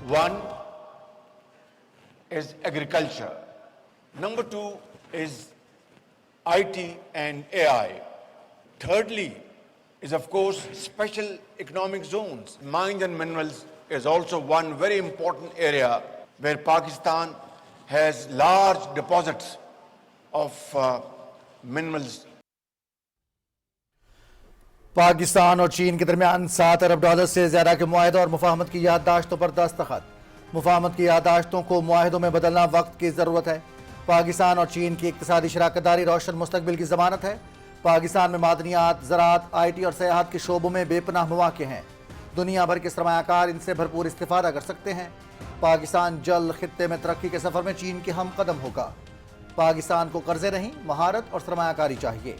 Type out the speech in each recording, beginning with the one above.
One is agriculture. Number two is IT and AI. Thirdly is, of course, special economic zones. Mines and minerals is also one very important area where Pakistan has large deposits of minerals. Pakistan اور چین کے درمیان $7 ارب سے زیادہ کے معاہدوں اور مفاہمت کی یادداشتوں پر دستخط۔ مفاہمت کی یادداشتوں کو معاہدوں میں بدلنا وقت کی ضرورت ہے۔ پاکستان اور چین کی اقتصادی شراکت داری روشن مستقبل کی ضمانت ہے۔ پاکستان میں معدنیات، زراعت، IT اور سیاحت کے شعبوں میں بے پناہ مواقع ہیں۔ دنیا بھر کے سرمایہ کار ان سے بھرپور استفادہ کر سکتے ہیں۔ پاکستان جلد خطے میں ترقی کے سفر میں چین کے ہم قدم ہوگا۔ پاکستان کو قرضے نہیں، مہارت اور سرمایہ کاری چاہیے۔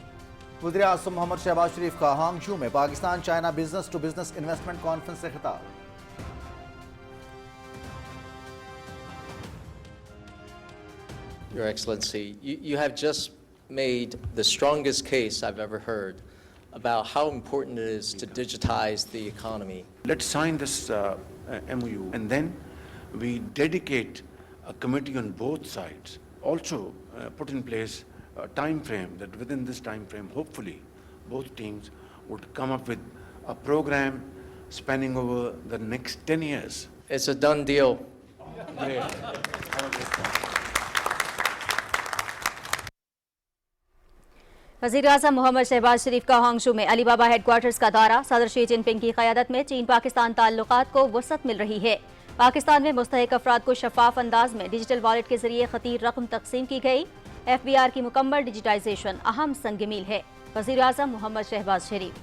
وزیر اعظم محمد شہباز شریف کا ہانگجو میں Pakistan China business to business investment conference سے خطاب۔ Your Excellency, you have just made the strongest case I've ever heard about how important it is to digitize the economy. Let's sign this MOU and then we dedicate a committee on both sides. Also put in place a time frame that within this time frame, hopefully, both teams would come up with a program spanning over the next 10 years. It's a done deal. Great. وزیر اعظم محمد شہباز شریف کا Hangzhou میں علی بابا head quarters کا دورہ۔ صدر شی جن پنگ کی قیادت میں چین پاکستان تعلقات کو وسعت مل رہی ہے۔ پاکستان میں مستحق افراد کو شفاف انداز میں ڈیجیٹل والیٹ کے ذریعے خطیر رقم تقسیم کی گئی۔ FBR کی مکمل ڈیجیٹائزیشن اہم سنگ میل ہے: وزیر اعظم محمد شہباز شریف۔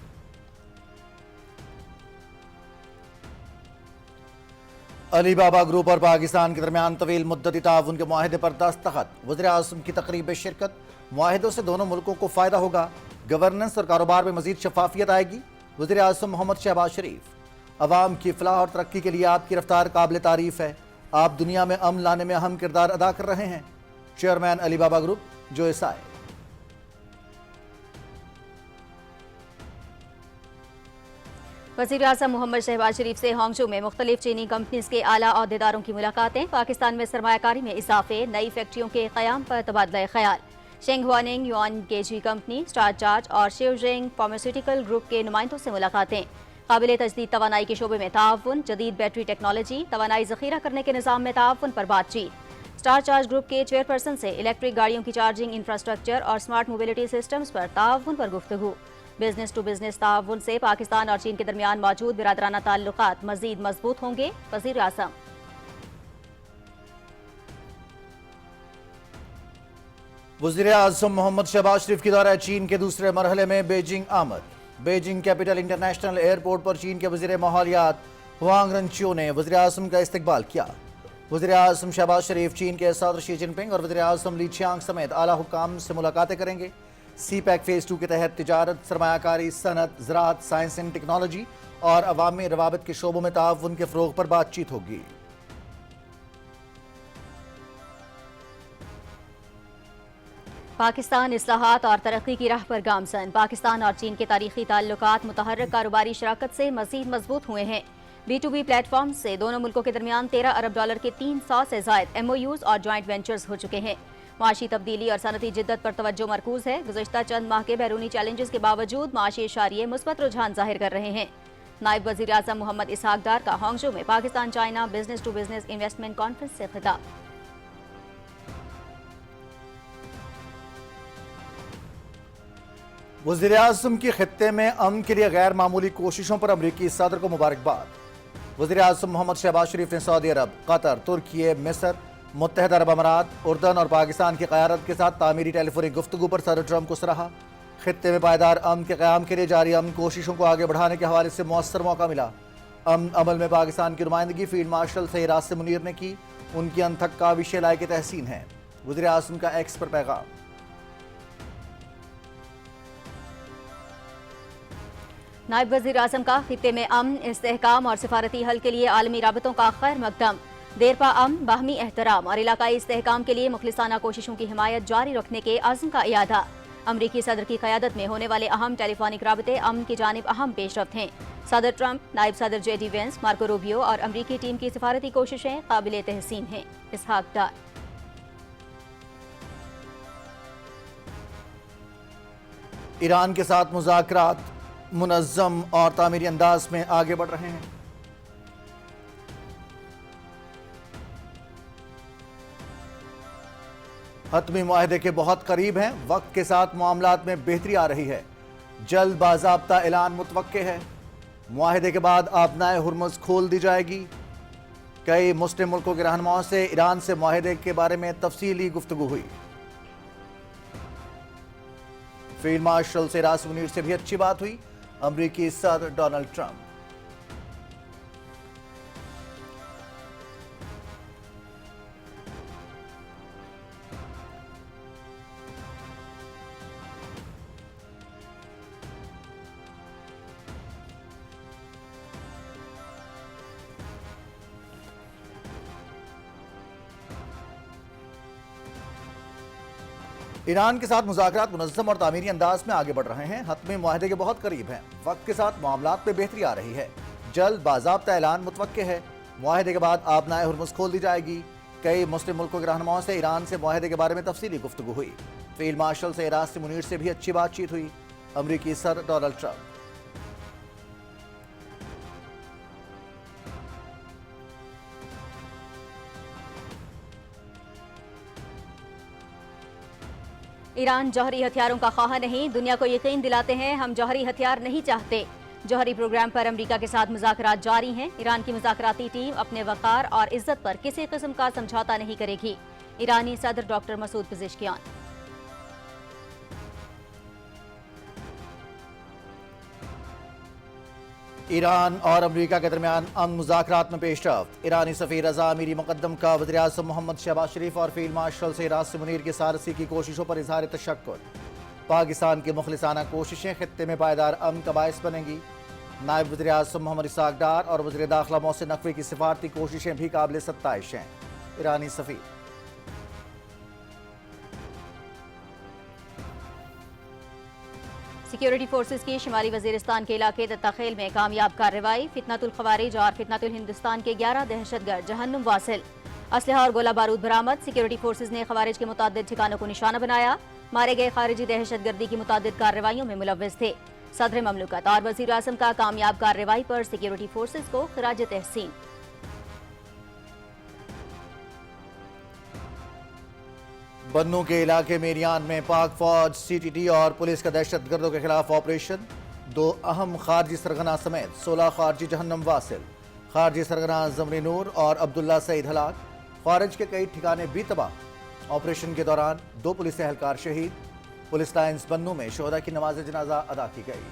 علی بابا گروپ اور پاکستان کے درمیان طویل مدتی تعاون کے معاہدے پر دستخط۔ وزیر اعظم کی تقریب میں شرکت۔ معاہدوں سے دونوں ملکوں کو فائدہ ہوگا۔ گورننس اور کاروبار میں مزید شفافیت آئے گی۔ وزیر اعظم محمد شہباز شریف: عوام کی فلاح اور ترقی کے لیے آپ کی رفتار قابل تعریف ہے۔ آپ دنیا میں امن لانے میں اہم کردار ادا کر رہے ہیں۔ چیئرمین علی بابا گروپ جو ایسائے۔ وزیر اعظم محمد شہباز شریف سے ہانگجو میں مختلف چینی کمپنیز کے اعلیٰ عہدیداروں کی ملاقاتیں۔ پاکستان میں سرمایہ کاری میں اضافے، نئی فیکٹریوں کے قیام پر تبادلہ خیال۔ شینگ ہواننگ یوان گیجی کمپنی، اسٹار چارج اور شیوزینگ فارماسیوٹیکل گروپ کے نمائندوں سے ملاقاتیں۔ قابل تجدید توانائی کے شعبے میں تعاون، جدید بیٹری ٹیکنالوجی، توانائی ذخیرہ کرنے کے نظام میں تعاون پر بات چیت۔ اسٹار چارج گروپ کے چیئرپرسن سے الیکٹرک گاڑیوں کی چارجنگ انفراسٹرکچر اور اسمارٹ موبلٹی سسٹمز پر تعاون پر گفتگو۔ بزنس ٹو بزنس تعاون سے پاکستان اور چین کے درمیان موجود برادرانہ تعلقات مزید مضبوط ہوں گے: وزیر اعظم۔ وزیر اعظم محمد شہباز شریف کی دورہ چین کے دوسرے مرحلے میں بیجنگ آمد۔ بیجنگ کیپٹل انٹرنیشنل ایئرپورٹ پر چین کے وزیر ماحولیات ہوانگ رنچیو نے وزیر اعظم کا استقبال کیا۔ وزیر اعظم شہباز شریف چین کے صدر شی جن پنگ اور وزیر اعظم لی چیانگ سمیت اعلیٰ حکام سے ملاقاتیں کریں گے۔ سی پیک فیز 2 کے تحت تجارت، سرمایہ کاری، صنعت، زراعت، سائنس اینڈ ٹیکنالوجی اور عوامی روابط کے شعبوں میں تعاون کے فروغ پر بات چیت ہوگی۔ پاکستان اصلاحات اور ترقی کی راہ پر گامزن۔ پاکستان اور چین کے تاریخی تعلقات متحرک کاروباری شراکت سے مزید مضبوط ہوئے ہیں۔ B2B پلیٹ فارم سے دونوں ملکوں کے درمیان $13 ارب کے 300 سے زائد MOUs اور جوائنٹ وینچرز ہو چکے ہیں۔ معاشی تبدیلی اور صنعتی جدت پر توجہ مرکوز ہے۔ گزشتہ چند ماہ کے بیرونی چیلنجز کے باوجود معاشی اشاریے مثبت رجحان ظاہر کر رہے ہیں۔ نائب وزیر اعظم محمد اسحاق ڈار کا ہانگجو میں Pakistan China business to business investment conference سے خطاب۔ وزیر اعظم کی خطے میں امن کے لیے غیر معمولی کوششوں پر امریکی صدر کو مبارکباد۔ وزیر اعظم محمد شہباز شریف نے سعودی عرب، قطر، ترکی، مصر، متحدہ عرب امارات، اردن اور پاکستان کی قیادت کے ساتھ تعمیری ٹیلی فونک گفتگو پر صدر ٹرمپ کو سراہا۔ خطے میں پائیدار امن کے قیام کے لیے جاری امن کوششوں کو آگے بڑھانے کے حوالے سے مؤثر موقع ملا۔ امن عمل میں پاکستان کی نمائندگی فیلڈ مارشل سید راسم منیر نے کی۔ ان کی انتھک کاوشیں لائق تحسین ہیں۔ وزیر اعظم کا ایکس پر پیغام۔ نائب وزیر اعظم کا خطے میں امن، استحکام اور سفارتی حل کے لیے عالمی رابطوں کا خیر مقدم۔ دیرپا امن، باہمی احترام اور علاقائی استحکام کے لیے مخلصانہ کوششوں کی حمایت جاری رکھنے کے عزم کا اعادہ۔ امریکی صدر کی قیادت میں ہونے والے اہم ٹیلی فونک رابطے امن کی جانب اہم پیش رفت ہیں۔ सदर ट्रंप, नायब सदर जेडी वेंस, मार्को रूबियो और अमरीकी टीम की सिफारती कोशिशें काबिल तहसीन हैं। इसहाक डार। ईरान के साथ मुज़ाकरात मुनज़्ज़म और तामीरी अंदाज में आगे बढ़ रहे हैं। हतमी मुआहदे के बहुत करीब हैं। वक्त के साथ मामलात में बेहतरी आ रही है। जल्द बाज़ाब्ता ऐलान मुतवक्के है। मुआहदे के बाद आबनाए हुर्मुज़ खोल दी जाएगी। कई मुस्लिम मुल्कों के रहनुमाओं से ईरान से मुआहदे के बारे में तफसीली गुफ्तगू हुई। फील्ड मार्शल से रास मुनीर से भी अच्छी बात हुई। अमरीकी सदर डोनाल्ड ट्रंप। ईरान के साथ मुज़ाकरात मुनज़्ज़म और तामीरी अंदाज में आगे बढ़ रहे हैं। हतमी मुआहदे के बहुत करीब हैं। वक्त के साथ मामलात में बेहतरी आ रही है। जल्द बाज़ाब्ता ऐलान मुतवक्के है। मुआहदे के बाद आबनाए हुर्मुज़ खोल दी जाएगी। कई मुस्लिम मुल्कों के रहनुमाओं से ईरान से मुआहदे के बारे में तफसीली गुफ्तगू हुई। फील्ड मार्शल से रास मुनीर से भी अच्छी बातचीत हुई। अमरीकी सदर डोनाल्ड ट्रंप। ईरान जौहरी हथियारों का ख्वाह नहीं, दुनिया को यकीन दिलाते हैं हम जौहरी हथियार नहीं चाहते। जौहरी प्रोग्राम पर अमेरिका के साथ मुज़ाकरात जारी हैं। ईरान की मुज़ाकराती टीम अपने वक़ार और इज्जत पर किसी किस्म का समझौता नहीं करेगी। ईरानी सदर डॉक्टर मसूद पिज़ेश्कियान। ईरान और अमेरिका के दरमियान अमन मुज़ाकरात में पेशरफ्त। ईरानी सफ़ीर रज़ा अमीरी मुक़द्दम का वज़ीर-ए-आज़म मोहम्मद शहबाज शरीफ और फील्ड मार्शल से रास मुनीर की सारसी की कोशिशों पर इज़हार तशक्कुर। पाकिस्तान की मुखलिसाना कोशिशें खित्ते में पायदार अमन का बायस बनेंगी। नायब वज़ीर-ए-आज़म मोहम्मद इसहाक डार और वज़ीर दाखिला मोहसिन नकवी की सिफारती कोशिशें भी काबिल सत्ताइश हैं। ईरानी सफ़ीर। सिक्योरिटी फोर्सेस की शिमाली वजीरिस्तान के इलाके दत्ताखेल में कामयाब कार्रवाई। फितनतुल खवारिज और फितनतुल हिंदुस्तान के 11 दहशतगर्द जहन्नुम वासिल। असलहा और गोला बारूद बरामद। सिक्योरिटी फोर्सेस ने खवारिज के मुताद्दिद ठिकानों को निशाना बनाया। मारे गए खारिजी दहशतगर्दी की मुताद्दिद कार्रवाइयों में मुलव्विस थे। सदर ममलकत और वज़ीर आज़म का कामयाब कार्रवाई पर सिक्योरिटी फोर्सेस को खिराज तहसीन। बन्नू के इलाके मेरियान में पाक फौज, CTT और पुलिस का दहशतगर्दों के खिलाफ ऑपरेशन। 2 अहम खारजी सरगना समेत 16 खारजी जहन्नम वासिल। खारजी सरगना ज़मरी नूर और अब्दुल्ला सईद हलाक। खारिज के कई ठिकाने भी तबाह। ऑपरेशन के दौरान 2 पुलिस एहलकार शहीद। पुलिस लाइन्स बन्नू में शोहदा की नमाज जनाजा अदा की गई।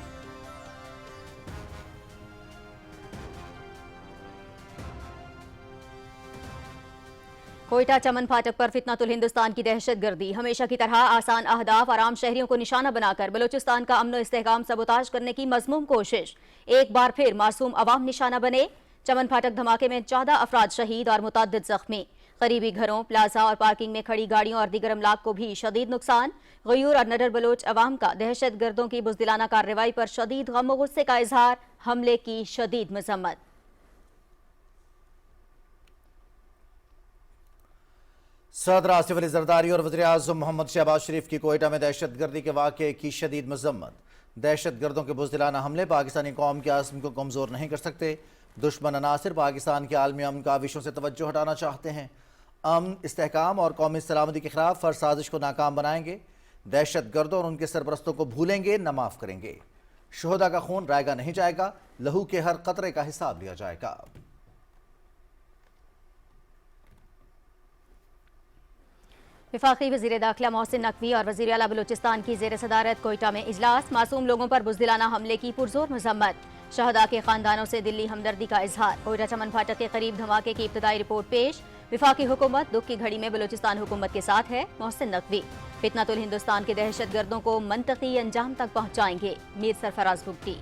कोयटा चमन फाटक पर फितनतुल हिंदुस्तान की दहशतगर्दी। हमेशा की तरह आसान अहदाफ और आम शहरियों को निशाना बनाकर बलूचिस्तान का अमन इस्तेहकाम सबोताज करने की मज़मूम कोशिश। एक बार फिर मासूम अवाम निशाना बने। चमन फाटक धमाके में 14 अफराद शहीद और मुतअद्दिद जख्मी। करीबी घरों, प्लाजा और पार्किंग में खड़ी गाड़ियों और दीगर अमलाक को भी शदीद नुकसान। गयूर और नडर बलोच अवाम का दहशत गर्दों की बुज़दिलाना कार्रवाई पर शदीद गम और गुस्से का इजहार। हमले की शदीद मजम्मत। सदर आसिफ अली जरदारी और वज़ीर-ए-आज़म मोहम्मद शहबाज शरीफ की कोयटा में दहशतगर्दी के वाक़े की शदीद मजम्मत। दहशतगर्दों के बुज़दिलाना हमले पाकिस्तानी कौम के आज़म को कमज़ोर नहीं कर सकते। दुश्मन अनासिर पाकिस्तान के आलमी अमन काविशों से तवज्जो हटाना चाहते हैं। अमन, इस्तेहकाम और कौमी सलामती के खिलाफ हर साजिश को नाकाम बनाएंगे। दहशतगर्दों और उनके सरपरस्तों को भूलेंगे न माफ़ करेंगे। शोहदा का खून रायगा नहीं जाएगा। लहू के हर कतरे का हिसाब लिया जाएगा। वफाकी वज़ीर दाखिला मोहसिन नकवी और वज़ीर आला बलूचिस्तान की ज़ेर सदारत कोयटा में इजलास। मासूम लोगों पर बुज़दिलाना हमले की पुरजोर मजम्मत। शहदा के खानदानों से दिल्ली हमदर्दी का इजहार। कोयटा चमन फाटक के करीब धमाके की इब्तदाई रिपोर्ट पेश। वफाकी हुकूमत दुख की घड़ी में बलूचिस्तान हुकूमत के साथ है। मोहसिन नकवी फितनतुल हिंदुस्तान के दहशतगर्दों को मंतकी अंजाम तक पहुँचाएंगे। मीर सरफराज भुगटी।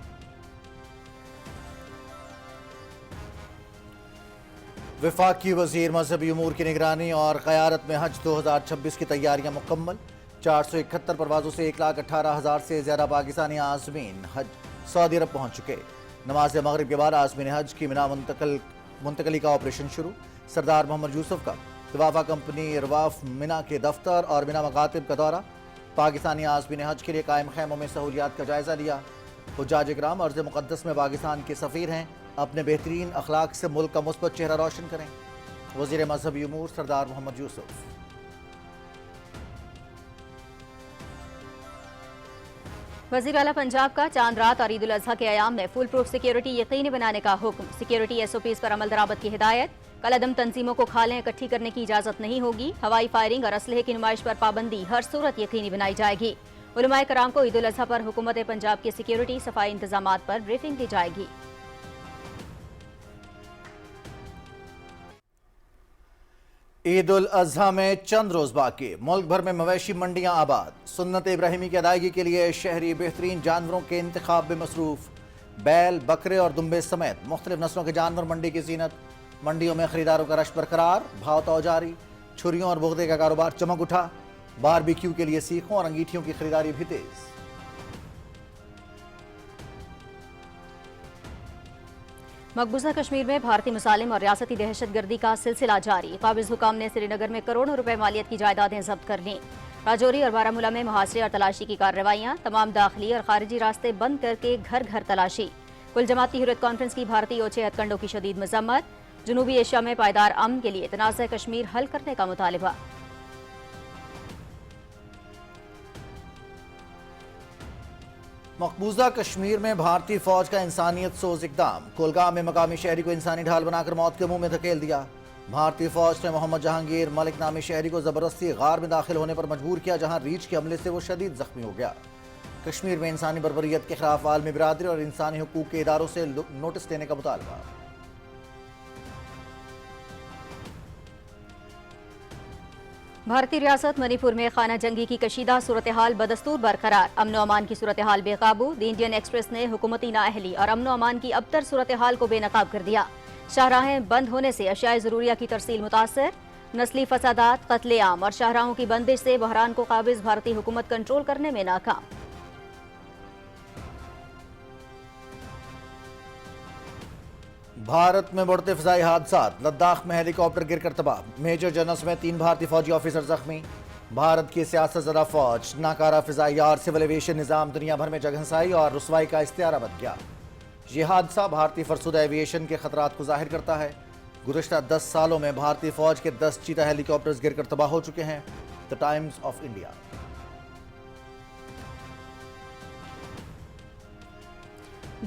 वफाकी वज़ीर मजहबी अमूर की निगरानी और क़यादत में हज 2026 की तैयारियां मुकम्मल। 471 परवाज़ों से 1,18,000 से ज़्यादा पाकिस्तानी आज़मीन हज सऊदी अरब पहुँच चुके। نماز مغرب کے بعد عازمین حج کی مینا منتقلی کا آپریشن شروع. سردار محمد یوسف کا رواف کمپنی رواف مینا کے دفتر اور مینا مکاتب کا دورہ. پاکستانی عازمین حج کے لیے قائم خیموں میں سہولیات کا جائزہ لیا. حجاج کرام ارض مقدس میں پاکستان کے سفیر ہیں. اپنے بہترین اخلاق سے ملک کا مثبت چہرہ روشن کریں. وزیر مذہبی امور سردار محمد یوسف. وزیر اعلیٰ پنجاب کا چاند رات اور عید الاضحیٰ کے ایام میں فل پروف سیکیورٹی یقینی بنانے کا حکم. سیکیورٹی ایس او پیز پر عمل درآمد کی ہدایت. کالعدم تنظیموں کو کھالیں اکٹھی کرنے کی اجازت نہیں ہوگی. ہوائی فائرنگ اور اسلحے کی نمائش پر پابندی ہر صورت یقینی بنائی جائے گی. علماء کرام کو عید الاضحیٰ پر حکومت پنجاب کے سیکیورٹی صفائی انتظامات پر بریفنگ دی جائے گی. عید الاضحیٰ میں چند روز باقی. ملک بھر میں مویشی منڈیاں آباد. سنت ابراہیمی کی ادائیگی کے لیے شہری بہترین جانوروں کے انتخاب میں مصروف. بیل، بکرے اور دمبے سمیت مختلف نسلوں کے جانور منڈی کی زینت. منڈیوں میں خریداروں کا رش برقرار. بھاؤ تو جاری. چھریوں اور بغدے کا کاروبار چمک اٹھا. باربیکیو کے لیے سیخوں اور انگیٹھیوں کی خریداری بھی تیز. مقبوضہ کشمیر میں بھارتی مسالم اور ریاستی دہشت گردی کا سلسلہ جاری. قابض حکام نے سری نگر میں کروڑوں روپے مالیت کی جائیدادیں ضبط کر لیں. راجوری اور بارامولہ میں محاصرے اور تلاشی کی کارروائیاں. تمام داخلی اور خارجی راستے بند کر کے گھر گھر تلاشی. کل جماعتی حریت کانفرنس کی بھارتی اوچے ہتھ کنڈوں کی شدید مذمت. جنوبی ایشیا میں پائیدار امن کے لیے تنازع کشمیر حل کرنے کا مطالبہ. مقبوضہ کشمیر میں بھارتی فوج کا انسانیت سوز اقدام. کولگام میں مقامی شہری کو انسانی ڈھال بنا کر موت کے منہ میں دھکیل دیا. بھارتی فوج نے محمد جہانگیر ملک نامی شہری کو زبردستی غار میں داخل ہونے پر مجبور کیا، جہاں ریچھ کے حملے سے وہ شدید زخمی ہو گیا. کشمیر میں انسانی بربریت کے خلاف عالمی برادری اور انسانی حقوق کے اداروں سے نوٹس دینے کا مطالبہ. بھارتی ریاست منی پور میں خانہ جنگی کی کشیدہ صورتحال بدستور برقرار. امن و امان کی صورتحال بے قابو. دی انڈین ایکسپریس نے حکومتی نااہلی اور امن و امان کی ابتر صورتحال کو بے نقاب کر دیا. شاہراہیں بند ہونے سے اشیاء ضروریہ کی ترسیل متاثر. نسلی فسادات، قتل عام اور شاہراہوں کی بندش سے بحران کو قابض بھارتی حکومت کنٹرول کرنے میں ناکام. بھارت میں بڑھتے فضائی حادثات. لداخ میں ہیلی کاپٹر گر کر تباہ. میجر جنرل میں 3 بھارتی فوجی آفیسر زخمی. بھارت کی سیاست زدہ فوج ناکارہ فضائی اور سول ایویشن نظام دنیا بھر میں جگہنسائی اور رسوائی کا استعارہ بن گیا. یہ حادثہ بھارتی فرسودہ ایویشن کے خطرات کو ظاہر کرتا ہے. گزشتہ 10 سالوں میں بھارتی فوج کے 10 چیتا ہیلی کاپٹرز گر کر تباہ ہو چکے ہیں. دی ٹائمز آف انڈیا.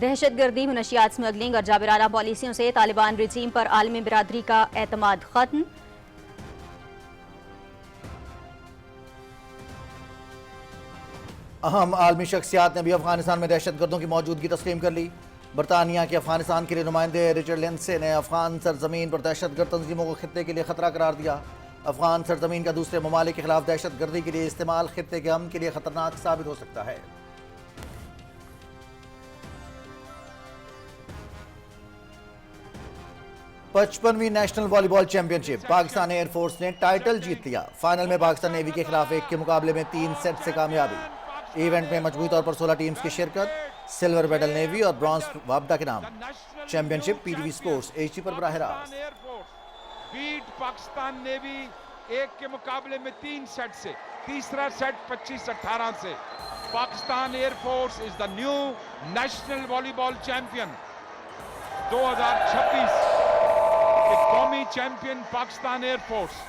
دہشت گردی، منشیات سمگلنگ اور جابرانہ پالیسیوں سے طالبان رجیم پر عالمی برادری کا اعتماد ختم. اہم عالمی شخصیات نے بھی افغانستان میں دہشت گردوں کی موجودگی تسلیم کر لی. برطانیہ کے افغانستان کے لیے نمائندے رچرڈ لینسے نے افغان سرزمین پر دہشت گرد تنظیموں کو خطے کے لیے خطرہ قرار دیا. افغان سرزمین کا دوسرے ممالک کے خلاف دہشت گردی کے لیے استعمال خطے کے امن کے لیے خطرناک ثابت ہو سکتا ہے. 55ویں نیشنل والی بال چیمپئن شپ. پاکستان ایئر فورس نے ٹائٹل جیت لیا. فائنل میں پاکستان نیوی کے خلاف 1 کے مقابلے میں 3 سیٹ سے کامیابی. ایونٹ میں مجموعی طور پر 16 ٹیمز کی شرکت. سلور میڈل نیوی اور برانز وابڈا کے نام. Championship P T V sports H D پر براہ راست. بیٹ پاکستان نیوی 1 کے مقابلے میں 3 سیٹ سے. تیسرا سیٹ 25-18 سے. Pakistan air force is the new national والی بال چیمپئن 2026. قومی چیمپئن پاکستان ایئر فورس.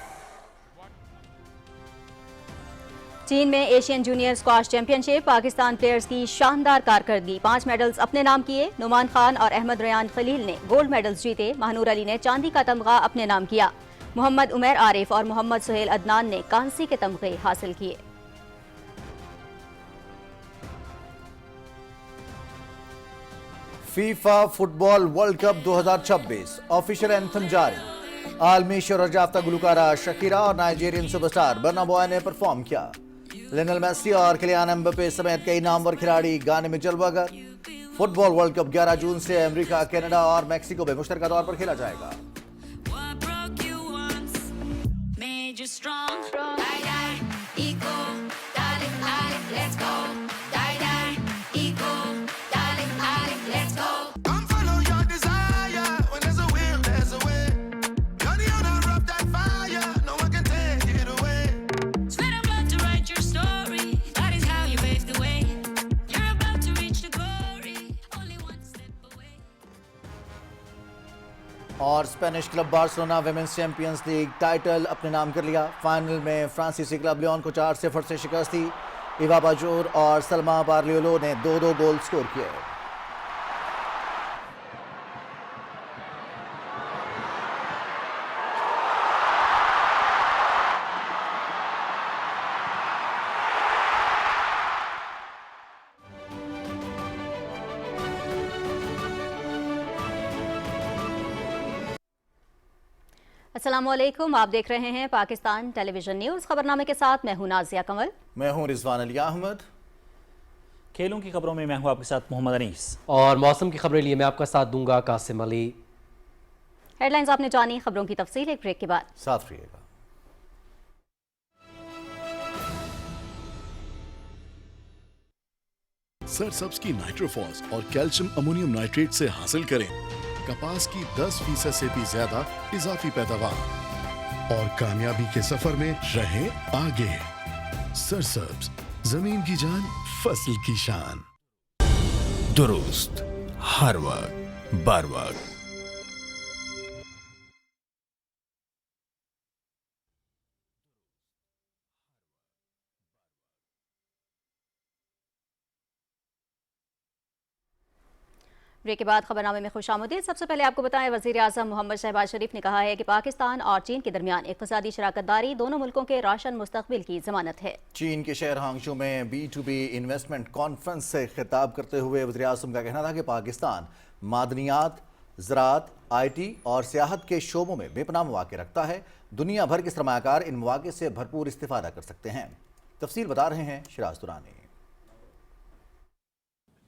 چین میں ایشین جونیئر اسکواش چیمپئن شپ. پاکستان پلیئرز کی شاندار کارکردگی. 5 میڈلز اپنے نام کیے. نعمان خان اور احمد ریان خلیل نے گولڈ میڈلز جیتے. مہنور علی نے چاندی کا تمغہ اپنے نام کیا. محمد عمیر عارف اور محمد سہیل عدنان نے کانسی کے تمغے حاصل کیے. فیفا فٹ بال ورلڈ کپ 2026 آفیشل اینتھم جاری. عالمی شہرت یافتہ گلوکارہ شکیرا اور نائجیرین سپر اسٹار برنا بوائے نے پرفارم کیا. لینل میسی اور کلیان امباپے سمیت کئی نامور کھلاڑی گانے میں جلوہ گر. فٹ بال ورلڈ کپ 11 جون سے امریکہ، کینیڈا اور میکسیکو میں مشترکہ طور پر کھیلا جائے گا. اور Spanish club Barcelona women's champions league title اپنے نام کر لیا. فائنل میں فرانسیسی کلب لیون کو 4-0 سے شکست دی. ایوا باجور اور سلما بارلیولو نے 2-2 گول سکور کیے. السلام علیکم، آپ دیکھ رہے ہیں پاکستان ٹیلی ویژن نیوز. خبرنامے کے ساتھ میں ہوں نازیہ کمل. میں ہوں رضوان علی احمد. کھیلوں کی خبروں میں ہوں آپ کے ساتھ محمد انیس. اور موسم کی خبریں لیے میں آپ کا ساتھ دوں گا قاسم علی. ہیڈ لائنز آپ نے جانی، خبروں کی تفصیل ایک بریک کے بعد. ساتھ رہیے گا. سرسبز کی نائٹروفوس اور کیلشیم امونیم نائٹریٹ سے حاصل کریں کپاس کی 10% سے بھی زیادہ اضافی پیداوار اور کامیابی کے سفر میں رہیں آگے. سرسبز، زمین کی جان، فصل کی شان. درست ہر وقت بر وقت. بریک کے بعد خبرنامے میں خوش آمدید. سب سے پہلے آپ کو بتائیں، وزیر اعظم محمد شہباز شریف نے کہا ہے کہ پاکستان اور چین کے درمیان اقتصادی شراکت داری دونوں ملکوں کے روشن مستقبل کی ضمانت ہے. چین کے شہر ہانگجو میں B2B انویسٹمنٹ کانفرنس سے خطاب کرتے ہوئے وزیر اعظم کا کہنا تھا کہ پاکستان معدنیات، زراعت، IT اور سیاحت کے شعبوں میں بے پناہ مواقع رکھتا ہے. دنیا بھر کے سرمایہ کار ان مواقع سے بھرپور استفادہ کر سکتے ہیں. تفصیل بتا رہے ہیں شراز دورانی.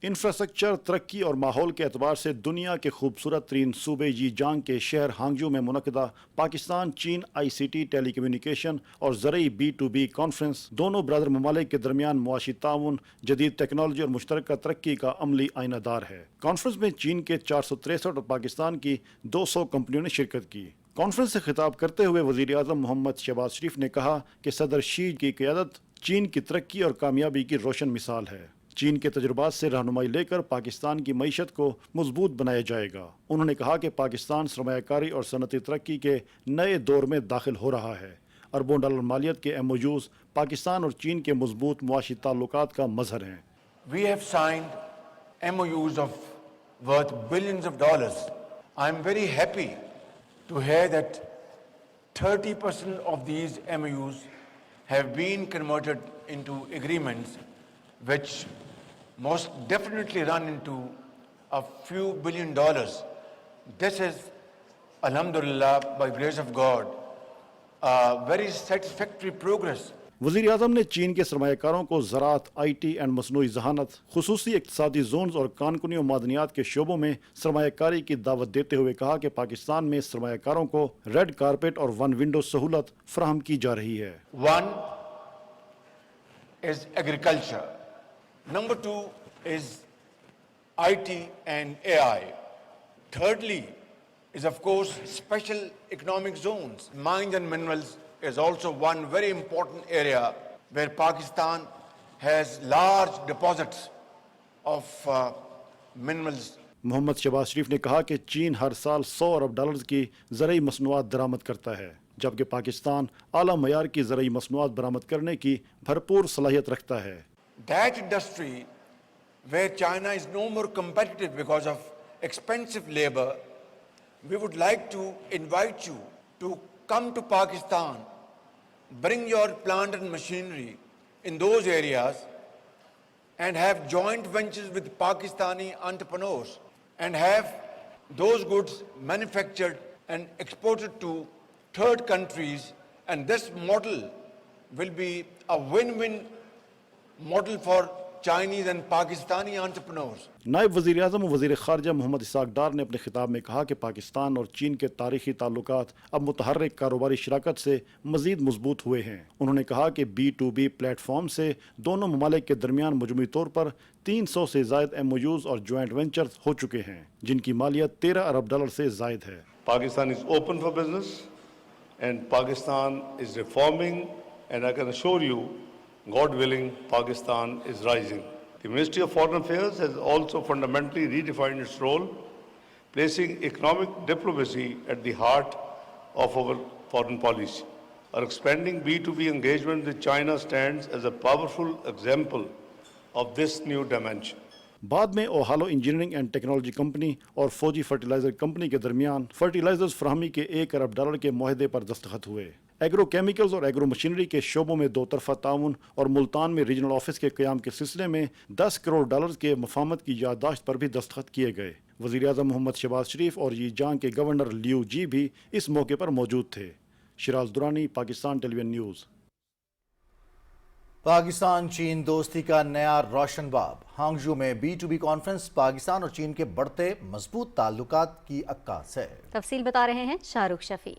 انفراسٹرکچر، ترقی اور ماحول کے اعتبار سے دنیا کے خوبصورت ترین صوبے جانگ کے شہر ہانگجو میں منعقدہ پاکستان چین ICT، ٹیلی کمیونیکیشن اور زرعی B2B کانفرنس دونوں برادر ممالک کے درمیان معاشی تعاون، جدید ٹیکنالوجی اور مشترکہ ترقی کا عملی آئینہ دار ہے. کانفرنس میں چین کے 463 اور پاکستان کی 200 کمپنیوں نے شرکت کی. کانفرنس سے خطاب کرتے ہوئے وزیر اعظم محمد شہباز شریف نے کہا کہ صدر شی کی قیادت چین کی ترقی اور کامیابی کی روشن مثال ہے. چین کے تجربات سے رہنمائی لے کر پاکستان کی معیشت کو مضبوط بنایا جائے گا. انہوں نے کہا کہ پاکستان سرمایہ کاری اور صنعتی ترقی کے نئے دور میں داخل ہو رہا ہے. اربوں ڈالر مالیت کے MOUs پاکستان اور چین کے مضبوط معاشی تعلقات کا مظہر ہیں. We have signed MOUs of worth billions of dollars. I am very happy to hear that 30% of these MOUs have been converted into agreements which most definitely run into a few $billion. This is, alhamdulillah, by grace of God, a very satisfactory progress. وزیر اعظم نے چین کے سرمایہ کاروں کو زراعت، IT اور مصنوعی ذہانت، خصوصی اقتصادی زونز اور کانکنی و معدنیات کے شعبوں میں سرمایہ کاری کی دعوت دیتے ہوئے کہا کہ پاکستان میں سرمایہ کاروں کو ریڈ کارپیٹ اور ون ونڈو سہولت فراہم کی جا رہی ہے. One is agriculture. Number 2 is IT and AI. Thirdly is, of course, special economic zones. Mines and minerals is also one very important area where Pakistan has large deposits of minerals. محمد شہباز شریف نے کہا کہ چین ہر سال 100 ارب dollars کی زرعی مصنوعات درآمد کرتا ہے، جبکہ پاکستان اعلیٰ معیار کی زرعی مصنوعات برآمد کرنے کی بھرپور صلاحیت رکھتا ہے. That industry where China is no more competitive because of expensive labor, we would like to invite you to come to Pakistan, bring your plant and machinery in those areas and have joint ventures with Pakistani entrepreneurs and have those goods manufactured and exported to third countries, and this model will be a win-win model for Chinese and Pakistani entrepreneurs. نائب وزیر اعظم و وزیر خارجہ محمد اسحاق ڈار نے اپنے خطاب میں کہا کہ پاکستان اور چین کے تاریخی تعلقات اب متحرک کاروباری شراکت سے مزید مضبوط ہوئے ہیں. انہوں نے کہا کہ B2B پلیٹ فارم سے دونوں ممالک کے درمیان مجموعی طور پر 300 سے زائد MOUs اور جوائنٹ وینچرز ہو چکے ہیں، جن کی مالیت 13 ارب ڈالر سے زائد ہے. Pakistan is open for business and Pakistan is reforming, and I can assure you, God willing, Pakistan is rising. The Ministry of Foreign Affairs has also fundamentally redefined its role, placing economic diplomacy at the heart of our foreign policy. Our expanding B2B engagement with China stands as a powerful example of this new dimension. بعد میں اوہالو engineering and technology company اور فوجی fertiliser company کے درمیان fertilizers فراہمی کے $1 ارب کے معاہدے پر دستخط ہوئے. ایگرو کیمیکلز اور ایگرو مشینری کے شعبوں میں 2 طرفہ تعاون اور ملتان میں ریجنل آفس کے قیام کے سلسلے میں $10 کروڑ کے مفاہمت کی یادداشت پر بھی دستخط کیے گئے. وزیر اعظم محمد شہباز شریف اور یی جانگ کے گورنر لیو جی بھی اس موقع پر موجود تھے. شراز درانی، پاکستان ٹیلی ویژن نیوز. پاکستان چین دوستی کا نیا روشن باب. ہانگجو میں B2B کانفرنس پاکستان اور چین کے بڑھتے مضبوط تعلقات کی عکاس ہے. تفصیل بتا رہے ہیں شاہ رخ شفیع.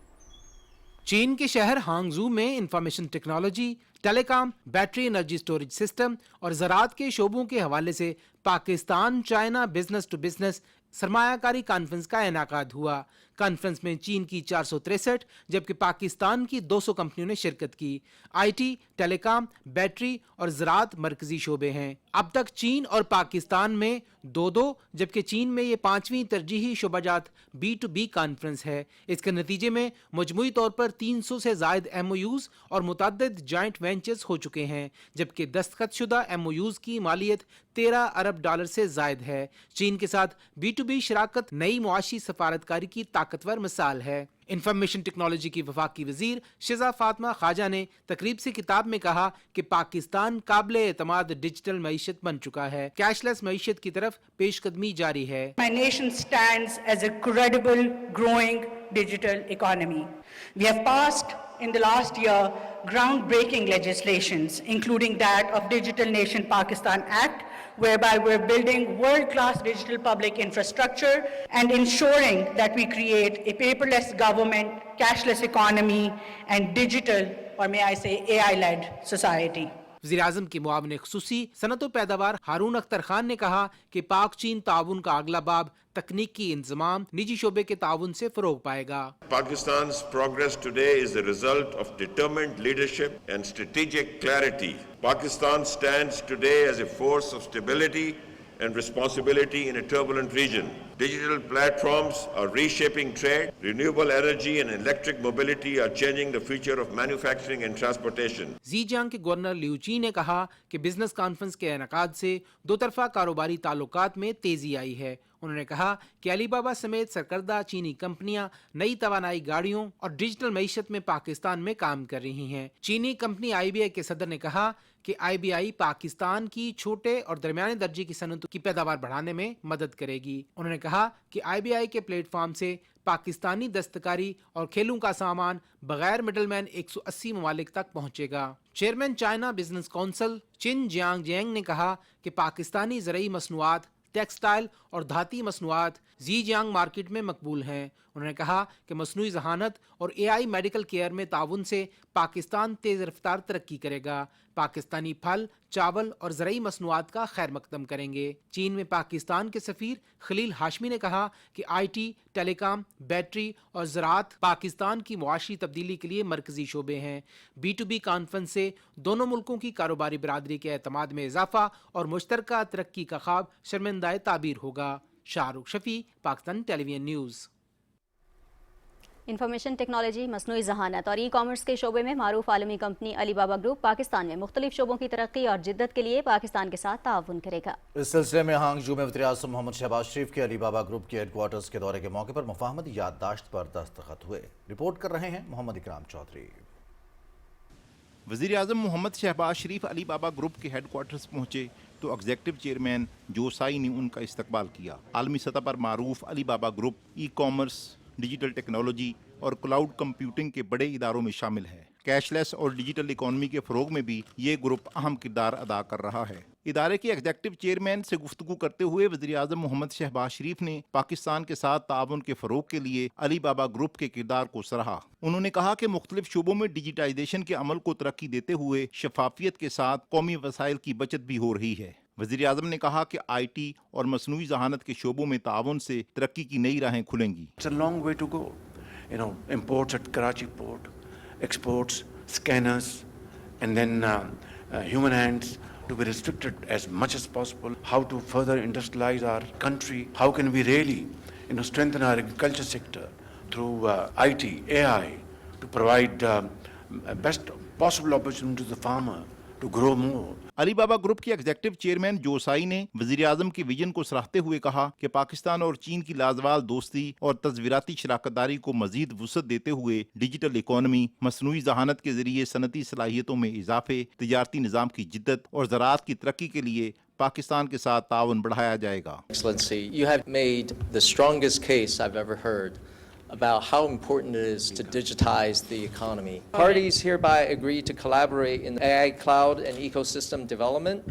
چین کے شہر ہانگزو میں information technology, telecom, battery energy storage system اور زراعت کے شعبوں کے حوالے سے Pakistan China business to business سرمایہ کاری کانفرنس کا انعقاد ہوا. کانفرنس میں چین کی 463 جبکہ پاکستان کی 200 کمپنیوں نے شرکت کی. I T, tele com, battery اور زراعت مرکزی شعبے ہیں. اب تک چین اور پاکستان میں 2 جبکہ چین میں یہ 5ویں ترجیحی شعبہ جات B2B کانفرنس ہے. اس کے نتیجے میں مجموعی طور پر 300 سے زائد MOUs اور متعدد جوائنٹ وینچرز ہو چکے ہیں جبکہ دستخط شدہ MOUs کی مالیت $13 ارب سے زائد ہے. چین کے ساتھ B2B شراکت نئی معاشی سفارتکاری کی طاقتور مثال ہے. انفارمیشن ٹیکنالوجی کی وفاقی وزیر شزا فاطمہ خواجہ نے تقریب سے خطاب میں کہا کہ پاکستان قابل اعتماد ڈیجیٹل معیشت بن چکا ہے. کیش لیس معیشت کی طرف پیش قدمی جاری ہے. My nation stands as a credible, growing digital economy. We have passed in the last year groundbreaking legislations, including that of Digital Nation Pakistan Act, whereby we're building world-class digital public infrastructure and ensuring that we create a paperless government, cashless economy, and digital, or may I say AI-led society. وزیر اعظم کے معاون خصوصی صنعت و پیداوار ہارون اختر خان نے کہا کہ پاک چین تعاون کا اگلا باب تکنیکی انضمام نجی شعبے کے تعاون سے فروغ پائے گا. Pakistan's progress today is the result of determined leadership and strategic clarity. Pakistan stands today as a force of stability and responsibility in a turbulent region. Digital platforms are reshaping trade. Renewable energy and electric mobility are changing the future of manufacturing and transportation. زی جانگ کے governor لیو چی نے کہا کہ business conference کے انعقاد سے 2 طرفہ کاروباری تعلقات میں تیزی آئی ہے. انہوں نے کہا کہ علی بابا سمیت سرکردہ چینی کمپنیاں نئی توانائی گاڑیوں اور ڈیجیٹل معیشت میں پاکستان میں کام کر رہی ہیں. چینی کمپنی IBI کے صدر نے کہا کہ IBI پاکستان کی چھوٹے اور درمیانے درجے کی صنعتوں کی پیداوار بڑھانے میں مدد کرے گی. انہوں نے کہا کہ IBI کے پلیٹ فارم سے پاکستانی دستکاری اور کھیلوں کا سامان بغیر مڈل مین 180 ممالک تک پہنچے گا. چیئرمین چائنا بزنس کونسل چن جیانگ جینگ نے کہا کہ پاکستانی زرعی مصنوعات، ٹیکسٹائل اور دھاتی مصنوعات زی جیانگ مارکیٹ میں مقبول ہیں. انہوں نے کہا کہ مصنوعی ذہانت اور AI میڈیکل کیئر میں تعاون سے پاکستان تیز رفتار ترقی کرے گا. پاکستانی پھل، چاول اور زرعی مصنوعات کا خیر مقدم کریں گے. چین میں پاکستان کے سفیر خلیل ہاشمی نے کہا کہ IT، ٹیلی کام، بیٹری اور زراعت پاکستان کی معاشی تبدیلی کے لیے مرکزی شعبے ہیں. B2B کانفرنس سے دونوں ملکوں کی کاروباری برادری کے اعتماد میں اضافہ اور مشترکہ ترقی کا خواب شرمندہ تعبیر ہوگا. شاہ رخ شفیع، پاکستان ٹیلی ویژن نیوز. انفارمیشن ٹیکنالوجی، مصنوعی ذہانت اور کامرس کے شعبے میں معروف عالمی کمپنی علی بابا گروپ پاکستان میں مختلف شعبوں کی ترقی اور جدت کے لیے پاکستان کے ساتھ تعاون کرے گا. اس سلسلے میں ہانگجو میں وزیر اعظم محمد شہباز شریف کے علی بابا گروپ کے ہیڈ کوارٹرز کے دورے کے موقع پر مفاہمت یادداشت پر دستخط ہوئے. رپورٹ کر رہے ہیں محمد اکرام چودھری. وزیر اعظم محمد شہباز شریف علی بابا گروپ کے ہیڈ کوارٹرز پہنچے تو ایگزیکٹو چیئرمین جو سائی نے ان کا استقبال کیا. عالمی سطح پر معروف علی بابا گروپ کامرس، ڈیجیٹل ٹیکنالوجی اور کلاؤڈ کمپیوٹنگ کے بڑے اداروں میں شامل ہے. کیش لیس اور ڈیجیٹل اکانومی کے فروغ میں بھی یہ گروپ اہم کردار ادا کر رہا ہے. ادارے کے ایگزیکٹو چیئرمین سے گفتگو کرتے ہوئے وزیر اعظم محمد شہباز شریف نے پاکستان کے ساتھ تعاون کے فروغ کے لیے علی بابا گروپ کے کردار کو سراہا. انہوں نے کہا کہ مختلف شعبوں میں ڈیجیٹائزیشن کے عمل کو ترقی دیتے ہوئے شفافیت کے ساتھ قومی وسائل کی بچت بھی ہو رہی ہے. وزیر اعظم نے کہا کہ IT اور مصنوعی ذہانت کے شعبوں میں تعاون سے ترقی کی نئی راہیں کھلیں گی. It's a long way to go. Imports at Karachi port, exports, scanners, and then human hands to be restricted as much as possible. How to further industrialize our country? How can we really strengthen our agriculture sector through IT, AI, to provide best possible opportunity to the farmer to grow more. Ali Baba group के executive chairman जोसाई ने वजीर आजम के vision को सराहते हुए कहा कि पाकिस्तान और चीन की लाजवाल दोस्ती और तस्वीराती शराकतदारी को मजीद वुसअत देते हुए डिजिटल इकोनॉमी, मसनूई जहानत के जरिए सनती सलाहियतों में इजाफे, तिजारती निज़ाम की जिद्दत और ज़राअत की तरक्की के लिए पाकिस्तान के साथ ताउन बढ़ाया जाएगा। Excellency, you have made the strongest case I've ever heard about how important it is to digitize the economy. Parties hereby agree to collaborate in AI cloud and ecosystem development,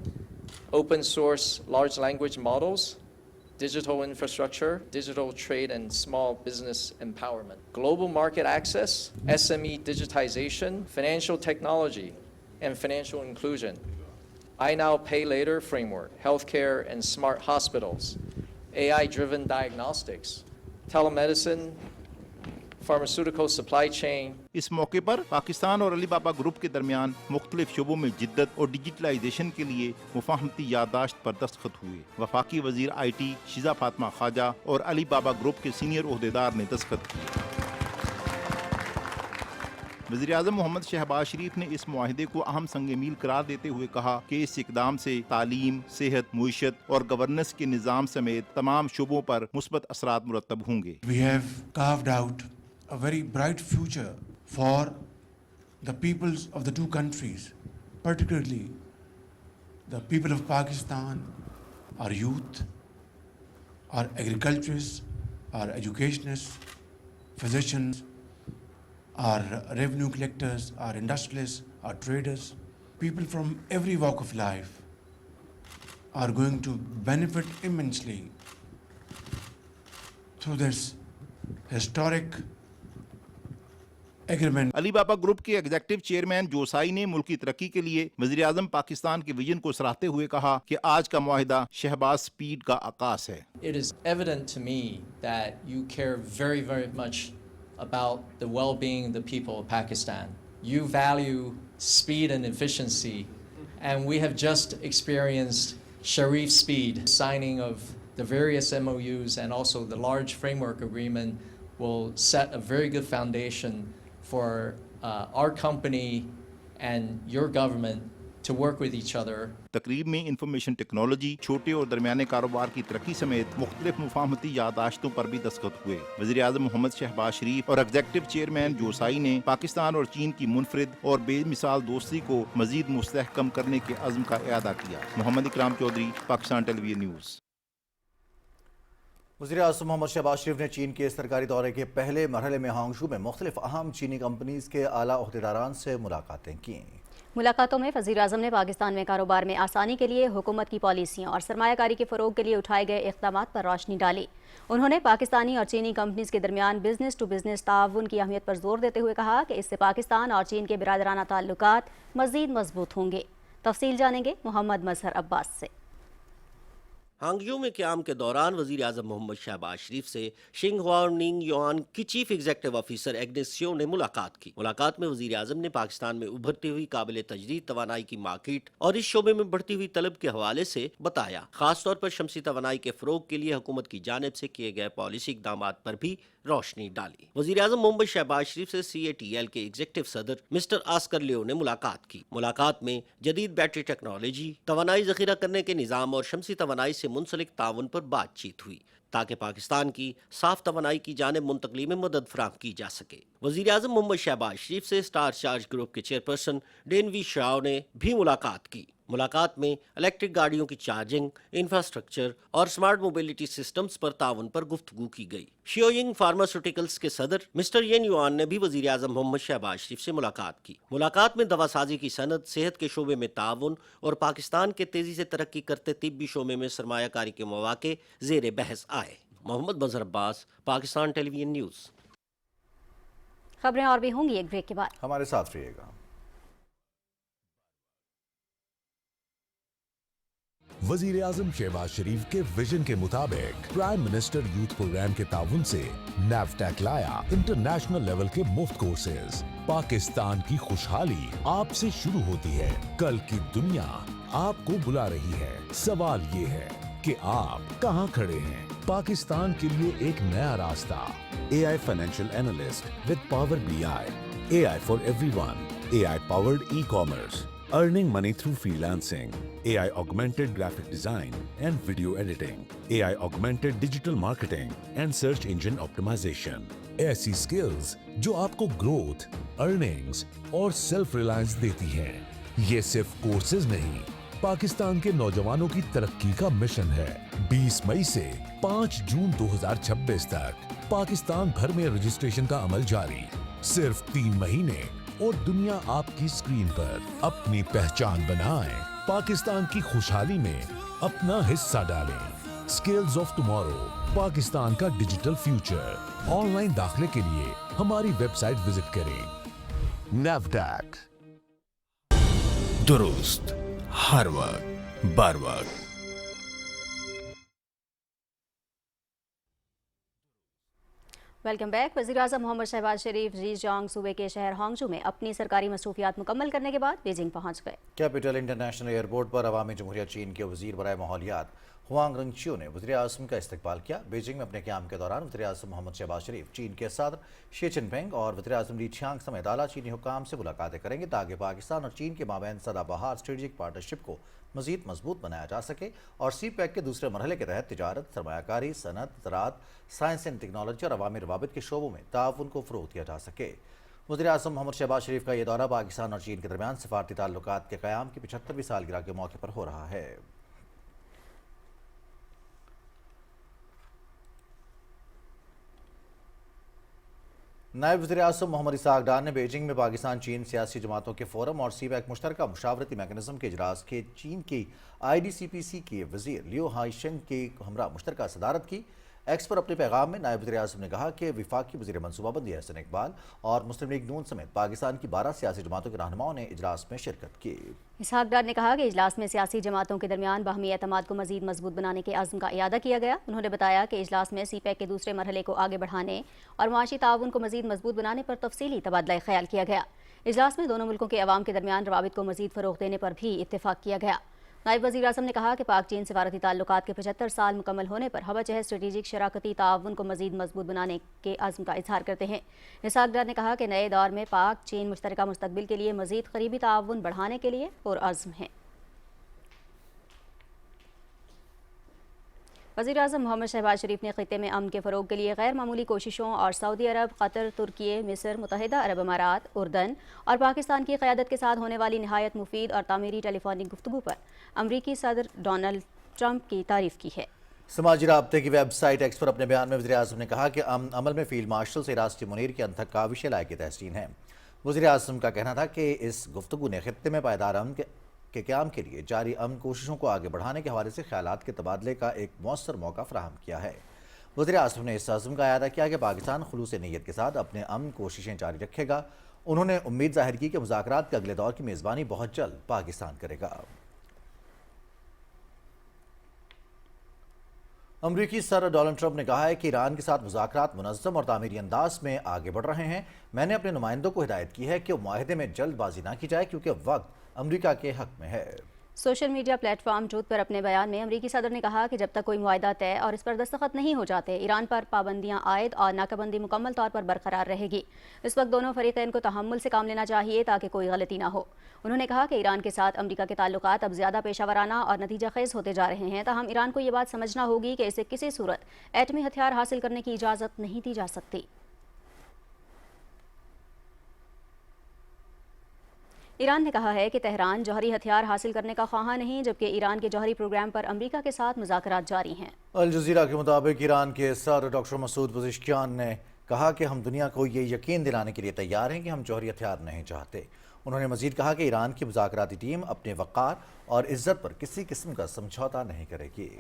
open source large language models, digital infrastructure, digital trade and small business empowerment, global market access, SME digitization, financial technology, and financial inclusion. I now pay later framework, healthcare and smart hospitals, AI-driven diagnostics, telemedicine, pharmaceutical supply chain. इस मौके पर पाकिस्तान और अली बाबा group के दरमियान मुख्तलिफ शोबों में जिद्दत और digitalisation के लिए मुफाहमती याददाश्त पर दस्तखत हुए। वफाकी वजीर IT शिजा फातिमा ख्वाजा और अली बाबा ग्रुप के सीनियर ओहदेदार ने दस्तखत किए। वज़ीर आज़म मोहम्मद शहबाज शरीफ ने इस मुआहिदे को अहम संग मील करार देते हुए कहा कि इस इक़दाम से तालीम, सेहत, मुईशत और गवर्नेंस के निज़ाम समेत तमाम शोबों पर मुस्बत असरात मुरतब होंगे। We have carved out a very bright future for the peoples of the two countries, particularly the people of Pakistan, our youth, our agriculturists, our educationists, physicians, our revenue collectors, our industrialists, our traders, people from every walk of life are going to benefit immensely through this historic agreement. Ali Baba group के executive chairman जोसाई ने मुल्क की तरक्की के लिए वज़ीर आज़म पाकिस्तान के vision को सराहते हुए कहा कि आज का मुआहिदा शहबाज स्पीड का आकाश है। It is evident to me that you care very, very much about the well-being of the people of Pakistan. You value speed and efficiency, and we have just experienced Sharif Speed. Signing of the various MOUs and also the large framework agreement will set a very good foundation for our company and your government to work with each other. तकरीब में information technology, छोटे और दरमियाने कारोबार की तरक्की समेत मुख्तलिफ मुफाहमती याददाश्तों पर भी दस्तखत हुए। वज़ीर आज़म मोहम्मद शहबाज शरीफ और एग्जीक्यूटिव चेयरमैन जोसाई ने पाकिस्तान और चीन की मुनफरिद और बेमिसाल दोस्ती को मजीद मुस्तहकम करने के अज़्म का इआदा किया। मोहम्मद इकराम चौधरी, पाकिस्तान टेलीविजन न्यूज़। वज़ीर आज़म मोहम्मद शहबाज शरीफ ने चीन के सरकारी दौरे के पहले मरहले में हांगझू में मुख्तलिफ अहम चीनी कंपनीज के आला ओहदेदारान से मुलाकातें की। मुलाकातों में वज़ीर आज़म ने पाकिस्तान में कारोबार में आसानी के लिए हुकूमत की पॉलिसियों और सरमायाकारी के फ़रोग के लिए उठाए गए इक़दामात पर रोशनी डाली। उन्होंने पाकिस्तानी और चीनी कंपनीज के दरमियान बिजनेस टू बिजनेस ताउन की अहमियत पर जोर देते हुए कहा कि इससे पाकिस्तान और चीन के बिरादराना ताल्लुकात मज़ीद मजबूत होंगे। तफसील जानेंगे मोहम्मद मजहर अब्बास से। हांगझू में क़याम के दौरान वज़ीर आज़म मोहम्मद शहबाज शरीफ से शिंगहुआनिंग युआन की चीफ एग्जीक्यूटिव ऑफिसर एग्नेस शियो ने मुलाकात की। मुलाकात में वज़ीर आज़म ने पाकिस्तान में उभरती हुई काबिल तजदीद तवानाई की मार्केट और इस शोबे में बढ़ती हुई तलब के हवाले से बताया। खासतौर पर शमसी तवानाई के फ़रोग के लिए हुकूमत की जानिब से किए गए पॉलिसी इक़दामात पर भी रोशनी डाली। वज़ीर आज़म मोहम्मद शहबाज शरीफ से CATL के एग्जीक्यूटिव सदर मिस्टर आस्कर लियो ने मुलाकात की। मुलाकात में जदीद बैटरी टेक्नोलॉजी, तवानाई ज़ख़ीरा करने के निज़ाम और शमसी तवानाई से मुंसलिक ताउन पर बातचीत हुई ताकि पाकिस्तान की साफ तवानाई की जानिब मुंतकली में मदद फराहम की जा सके। वज़ीर आज़म मोहम्मद शहबाज शरीफ से स्टार चार्ज ग्रुप के चेयरपर्सन डेनवी शाओ ने भी मुलाकात की। मुलाकात में इलेक्ट्रिक गाड़ियों की चार्जिंग, इंफ्रास्ट्रक्चर और स्मार्ट मोबिलिटी सिस्टम्स पर ताउन पर गुफ्तगू की गई। शियोयिंग फार्मास्यूटिकल्स के सदर मिस्टर येन युआन ने भी वज़ीर आज़म मोहम्मद शहबाज शरीफ से मुलाकात की। मुलाकात में दवासाजी की सनत, सेहत के शोबे में ताउन और पाकिस्तान के तेज़ी से तरक्की करते तिब्बी शोबे में सरमायाकारी के मौक़े ज़ेर बहस आए। मोहम्मद मजहर अब्बास, पाकिस्तान टेलीविजन न्यूज़। खबरें और भी होंगी एक ब्रेक के बाद, हमारे साथ रहिएगा। वजीर आजम शहबाज शरीफ के विजन के मुताबिक प्राइम मिनिस्टर यूथ प्रोग्राम के ताउन से नैफटेक लाया इंटरनेशनल लेवल के मुफ्त कोर्सेज। पाकिस्तान की खुशहाली आपसे शुरू होती है। कल की दुनिया आपको बुला रही है। सवाल ये है कि आप कहां खड़े हैं। पाकिस्तान के लिए एक नया रास्ता। AI Financial Analyst with Power BI. AI for everyone. AI powered e-commerce. Earning money through freelancing. AI augmented graphic design and video editing. AI augmented digital marketing and search engine optimization. ऐसी skills जो आपको growth, earnings और self reliance देती हैं। ये सिर्फ courses नहीं, पाकिस्तान के नौजवानों की तरक्की का मिशन है। 20 मई से 5 जून 2026 तक पाकिस्तान भर में रजिस्ट्रेशन का अमल जारी। सिर्फ 3 महीने और दुनिया आपकी स्क्रीन पर। अपनी पहचान बनाएं, पाकिस्तान की खुशहाली में अपना हिस्सा डालें। स्किल्स ऑफ टुमारो, पाकिस्तान का डिजिटल फ्यूचर। ऑनलाइन दाखिले के लिए हमारी वेबसाइट विजिट करें। NAVDAC। दुरुस्त, हर वक्त, बर वक्त। Welcome back. वज़ीर-ए-आज़म मोहम्मद शहबाज शरीफ ज़ीजांग सूबे के शहर हांगजू में अपनी सरकारी मसरूफियात मुकम्मल करने के बाद बीजिंग पहुंच गए। कैपिटल इंटरनेशनल एयरपोर्ट पर अवामी जमहूरिया चीन के वज़ीर बराए माहौलियात हुआंग रंगचियो ने वज़ीर-ए-आज़म का इस्तकबाल किया। बीजिंग में अपने क़याम के दौरान वज़ीर-ए-आज़म मोहम्मद शहबाज शरीफ चीन के सदर शी चिनपिंग और वज़ीर-ए-आज़म ली छियांग समेत आला चीनी हुक्काम से मुलाकातें करेंगे ताकि पाकिस्तान और चीन के माबैन सदाबहार स्ट्रेटजिक पार्टनरशिप को मज़ीद मजबूत बनाया जा सके और CPEC के दूसरे मरहले के तहत तिजारत, सरमायाकारी, सनत, ज़राअत, साइंस एंड टेक्नोलॉजी और अवामी रवाबित के शोबों में ताउन को फ़रोग़ दिया जा सके। वज़ीर-ए-आज़म मोहम्मद शहबाज शरीफ का ये दौरा पाकिस्तान और चीन के दरमियान सफारती ताल्लुकात के क़याम की 75वीं सालगिरह के मौके पर हो रहा है। नायब वज़ीर-ए-आज़म मोहम्मद इसहाक़ डार ने बीजिंग में पाकिस्तान चीन सियासी जमातों के फोरम और CPEC मुश्तरका मुशावरती मैकेनिज़्म के इजलास के चीन की IDCPC के वज़ीर लियो हाइशेंग के हमरा मुश्तरका सदारत की। एक्स पर अपने पैगाम में नायब वज़ीर-ए-आज़म ने कहा कि वफाकी वज़ीर मनसूबाबंदी हसन इकबाल और मुस्लिम लीग नून समेत पाकिस्तान की 12 सियासी जमातों के रहनुमाओं ने इजलास में शिरकत की। इसहाक़ डार ने कहा कि इजलास में सियासी जमातों के दरमियान बाहमी एतमाद को मज़ीद मजबूत बनाने के आज़म का इयादा किया गया। उन्होंने बताया कि इजलास में CPEC के दूसरे मरहले को आगे बढ़ाने और माशी ताउन को मज़ीद मजबूत बनाने पर तफसीली तबादला ख्याल किया गया। इजलास में दोनों मुल्कों के अवाम के दरमियान रवाबित को मज़ीद फ़रोग़ देने पर भी इत्तेफाक किया गया। नायब वज़ीर-ए-आज़म ने कहा कि पाक चीन सिफारती ताल्लुकात के 75 साल मुकम्मल होने पर हवा जहर स्ट्रेटेजिक शराकती ताउन को मज़ीद मजबूत बनाने के आज़म का इजहार करते हैं। इसहाक़ डार ने कहा कि नए दौर में पाक चीन मुश्तरका मुस्तक़बिल के लिए मज़ीद करीबी ताउन बढ़ाने के लिए पुरअज़्म है। वज़ीर-ए-आज़म मोहम्मद शहबाज शरीफ ने ख़ित्ते में अमन के फ़रोग़ के लिए गैर मामूली कोशिशों और सऊदी अरब, क़तर, तुर्की, मिस्र, मुत्तहिदा अरब अमारात, उर्दन और पाकिस्तान की क़यादत के साथ होने वाली नहायत मुफीद और तामीरी टेलीफोनिक गुफ्तगू पर अमरीकी सदर डोनाल्ड ट्रंप की तारीफ़ की है। समाजी राब्ते की वेबसाइट एक्स पर अपने बयान में वज़ीर-ए-आज़म ने कहा कि अमल में फ़ील्ड मार्शल से रास्ते मुनीर की अनथक काविश लायक तहसीन है। वज़ीर-ए-आज़म का कहना था कि इस गुफ्तगू ने ख़ित्ते में पायदार अमन के क़याम के लिए जारी अमन कोशिशों को आगे बढ़ाने के हवाले से ख्यालात के तबादले का एक मौसर मौका फराहम किया है। वज़ीर-ए-आज़म ने इस अज़्म का इयादा किया कि पाकिस्तान खुलूस नीयत के साथ अपने अमन कोशिशें जारी रखेगा। उन्होंने उम्मीद ज़ाहिर की कि मुज़ाकरात के अगले दौर की मेज़बानी बहुत जल्द पाकिस्तान करेगा। अमरीकी सदर डोनाल्ड ट्रंप ने कहा है कि ईरान के साथ मुज़ाकरात मुनज़्ज़म और तामीरी अंदाज में आगे बढ़ रहे हैं। मैंने अपने नुमाइंदों को हिदायत की है कि वो मुआहदे में जल्दबाजी ना की जाए क्योंकि वक्त अमरीका के हक में है। सोशल मीडिया प्लेटफॉर्म ट्रूथ पर अपने बयान में अमरीकी सदर ने कहा कि जब तक कोई मुआहदा तय और इस पर दस्तखत नहीं हो जाते ईरान पर पाबंदियां आयद और नाकाबंदी मुकम्मल तौर पर बरकरार रहेगी। इस वक्त दोनों फरीक़ैन को तहम्मुल से काम लेना चाहिए ताकि कोई गलती ना हो। उन्होंने कहा कि ईरान के साथ अमरीका के ताल्लुकात अब ज़्यादा पेशावराना और नतीजा खेज़ होते जा रहे हैं, ताहम ईरान को ये बात समझना होगी कि इसे किसी सूरत एटमी हथियार हासिल करने की इजाज़त नहीं दी जा सकती। ईरान ने कहा है कि तेहरान जौहरी हथियार हासिल करने का ख्वाहां नहीं, जबकि ईरान के जौहरी प्रोग्राम पर अमरीका के साथ मुज़ाकरात जारी हैं। अल जज़ीरा के मुताबिक ईरान के सदर डॉक्टर मसूद पज़ेश्कियान ने कहा कि हम दुनिया को ये यकीन दिलाने के लिए तैयार हैं कि हम जौहरी हथियार नहीं चाहते। उन्होंने मज़ीद कहा कि ईरान की मुज़ाकराती टीम अपने वक़ार और इज़्ज़त पर किसी किस्म का समझौता नहीं करेगी।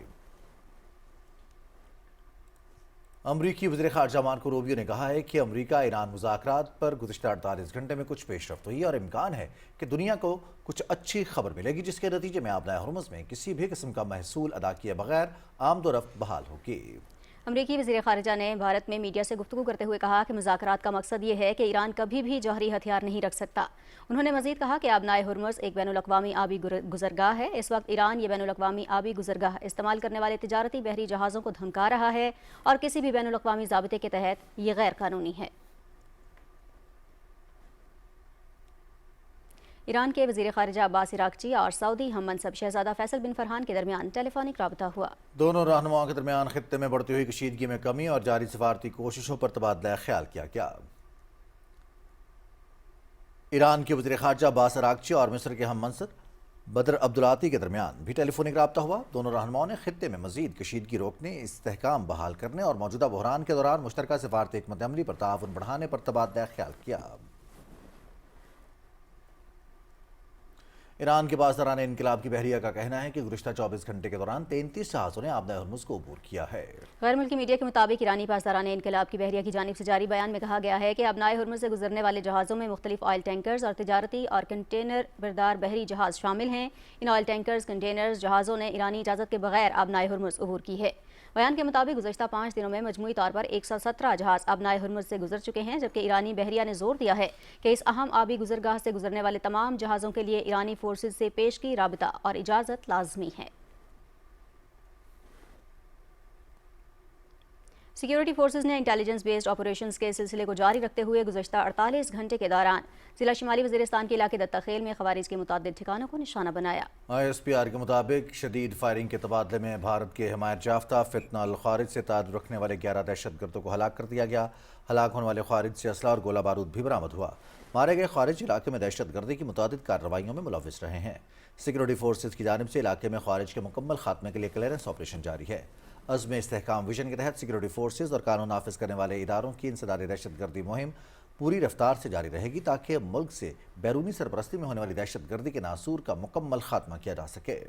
अमरीकी वज़ीर ख़ारजा मार्को रूबियो ने कहा है कि अमरीका ईरान मुज़ाकरात पर गुज़िश्ता 48 घंटे में कुछ पेशरफ्त हुई और इम्कान है कि दुनिया को कुछ अच्छी खबर मिलेगी, जिसके नतीजे में आबनाए हरमुज़ में किसी भी किस्म का महसूल अदा किए बगैर आमदोरफ्त बहाल होगी। امریکی وزیر خارجہ نے بھارت میں میڈیا سے گفتگو کرتے ہوئے کہا کہ مذاکرات کا مقصد یہ ہے کہ ایران کبھی بھی جوہری ہتھیار نہیں رکھ سکتا۔ انہوں نے مزید کہا کہ آبنائے ہرمز ایک بین الاقوامی آبی گزرگاہ ہے۔ اس وقت ایران یہ بین الاقوامی آبی گزرگاہ استعمال کرنے والے تجارتی بحری جہازوں کو دھمکا رہا ہے اور کسی بھی بین الاقوامی ضابطے کے تحت یہ غیر قانونی ہے۔ ایران کے وزیر خارجہ عباس عراقچی اور سعودی ہم منصب شہزادہ فیصل بن فرحان کے درمیان ٹیلی فونک رابطہ ہوا۔ دونوں رہنماؤں کے درمیان خطے میں بڑھتی ہوئی کشیدگی میں کمی اور جاری سفارتی کوششوں پر تبادلہ خیال کیا گیا۔ ایران کے وزیر خارجہ عباس عراقچی اور مصر کے ہم منصب بدر عبدالعاطی کے درمیان بھی ٹیلی فونک رابطہ ہوا۔ دونوں رہنماؤں نے خطے میں مزید کشیدگی روکنے، استحکام بحال کرنے اور موجودہ بحران کے دوران مشترکہ سفارتی حکمت عملی پر تعاون بڑھانے پر تبادلہ خیال کیا۔ ایران کے پاسداران انقلاب کی بحریہ کا کہنا ہے کہ گزشتہ 24 گھنٹے کے دوران 33 جہازوں نے آبنائے ہرمز کو عبور کیا ہے۔ غیر ملکی میڈیا کے مطابق ایرانی پاسداران انقلاب کی بحریہ کی جانب سے جاری بیان میں کہا گیا ہے کہ آبنائے ہرمز سے گزرنے والے جہازوں میں مختلف آئل ٹینکرز اور تجارتی اور کنٹینر بردار بحری جہاز شامل ہیں۔ ان آئل ٹینکرز، کنٹینرز جہازوں نے ایرانی اجازت کے بغیر آبنائے ہرمز عبور کی ہے۔ بیان کے مطابق گزشتہ 5 دنوں میں مجموعی طور پر 117 جہاز آبنائے ہرمز سے گزر چکے ہیں، جبکہ ایرانی بحریہ نے زور دیا ہے کہ اس اہم آبی گزرگاہ سے گزرنے والے تمام جہازوں کے لیے ایرانی فورسز سے پیشگی رابطہ اور اجازت لازمی ہے۔ سیکیورٹی فورسز نے انٹیلیجنس بیسڈ آپریشنز کے سلسلے کو جاری رکھتے ہوئے گزشتہ 48 گھنٹے کے دوران ضلع شمالی وزیرستان کے علاقے دتہ خیل میں خوارج کے متعدد ٹھکانوں کو نشانہ بنایا۔ ISPR کے مطابق شدید فائرنگ کے تبادلے میں بھارت کے حمایت یافتہ فتنہ الخوارج سے تعلق رکھنے والے 11 دہشت گردوں کو ہلاک کر دیا گیا۔ ہلاک ہونے والے خوارج سے اسلحہ اور گولہ بارود بھی برآمد ہوا۔ مارے گئے خوارج علاقے میں دہشت گردی کی متعدد کارروائیوں میں ملوث رہے ہیں۔ سیکیورٹی فورسز کی جانب سے علاقے میں خوارج کے مکمل خاتمے کے لیے کلیئرنس آپریشن جاری ہے۔ عزم استحکام ویژن کے تحت سیکیورٹی فورسز اور قانون نافذ کرنے والے اداروں کی انسداد دہشت گردی مہم پوری رفتار سے جاری رہے گی تاکہ ملک سے بیرونی سرپرستی میں ہونے والی دہشت گردی کے ناسور کا مکمل خاتمہ کیا جا سکے۔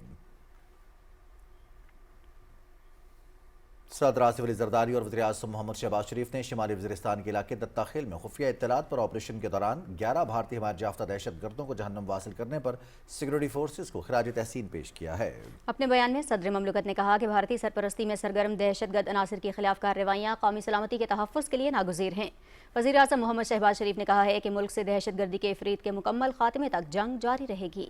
صدر آصف علی زرداری اور وزیر اعظم محمد شہباز شریف نے شمالی وزیرستان کے علاقے دتہ خیل میں خفیہ اطلاعات پر آپریشن کے دوران 11 بھارتی حمایت یافتہ دہشت گردوں کو جہنم واصل کرنے پر سیکیورٹی فورسز کو خراج تحسین پیش کیا ہے۔ اپنے بیان میں صدر مملکت نے کہا کہ بھارتی سرپرستی میں سرگرم دہشت گرد عناصر کے خلاف کارروائیاں قومی سلامتی کے تحفظ کے لیے ناگزیر ہیں۔ وزیر اعظم محمد شہباز شریف نے کہا ہے کہ ملک سے دہشت گردی کے افریط کے مکمل خاتمے تک جنگ جاری رہے گی۔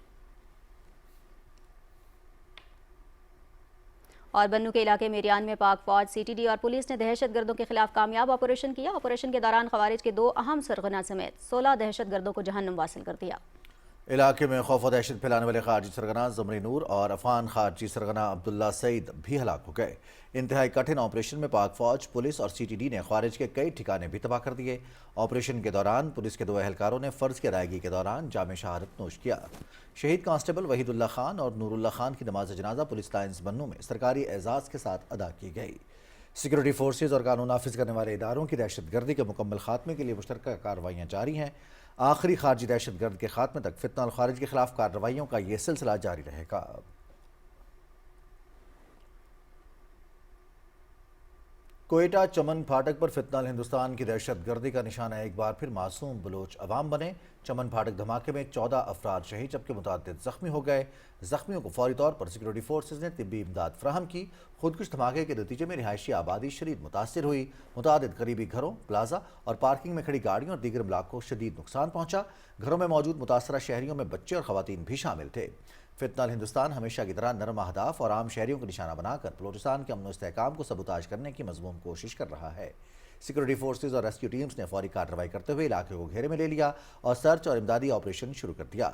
اور بنو کے علاقے میں ایران میں پاک فوج، CTD اور پولیس نے دہشت گردوں کے خلاف کامیاب آپریشن کیا۔ آپریشن کے دوران خوارج کے 2 اہم سرغنہ سمیت 16 دہشت گردوں کو جہنم واصل کر دیا۔ علاقے میں خوف و دہشت پھیلانے والے خارجی سرغنہ زمری نور اور افغان خارجی سرغنہ عبداللہ سعید بھی ہلاک ہو گئے۔ انتہائی کٹھن آپریشن میں پاک فوج، پولیس اور CTD نے خوارج کے کئی ٹھکانے بھی تباہ کر دیے۔ آپریشن کے دوران پولیس کے 2 اہلکاروں نے فرض کی ادائیگی کے دوران جام شہادت نوش کیا۔ شہید کانسٹیبل وحید اللہ خان اور نور اللہ خان کی نماز جنازہ پولیس لائنز بنو میں سرکاری اعزاز کے ساتھ ادا کی گئی۔ سیکیورٹی فورسز اور قانون نافذ کرنے والے اداروں کی دہشت گردی کے مکمل خاتمے کے لیے مشترکہ کارروائیاں جاری ہیں۔ آخری خارجی دہشت گرد کے خاتمے تک فتنہ الخوارج کے خلاف کارروائیوں کا یہ سلسلہ جاری رہے گا۔ کوئٹہ چمن پھاٹک پر فتنہ الہندوستان کی دہشت گردی کا نشانہ ایک بار پھر معصوم بلوچ عوام بنے۔ چمن پھاٹک دھماکے میں 14 افراد شہید جبکہ متعدد زخمی ہو گئے۔ زخمیوں کو فوری طور پر سیکیورٹی فورسز نے طبی امداد فراہم کی۔ خودکش دھماکے کے نتیجے میں رہائشی آبادی شدید متاثر ہوئی۔ متعدد قریبی گھروں، پلازا اور پارکنگ میں کھڑی گاڑیوں اور دیگر املاک کو شدید نقصان پہنچا۔ گھروں میں موجود متاثرہ شہریوں میں بچے اور خواتین بھی شامل تھے۔ فتنہ الہندوستان ہمیشہ کی طرح نرم اہداف اور عام شہریوں کو نشانہ بنا کر بلوچستان کے امن و استحکام کو سبوتاژ کرنے کی مذموم کوشش کر رہا ہے۔ سیکیورٹی فورسز اور ریسکیو ٹیمز نے فوری کارروائی کرتے ہوئے علاقے کو گھیرے میں لے لیا اور سرچ اور امدادی آپریشن شروع کر دیا۔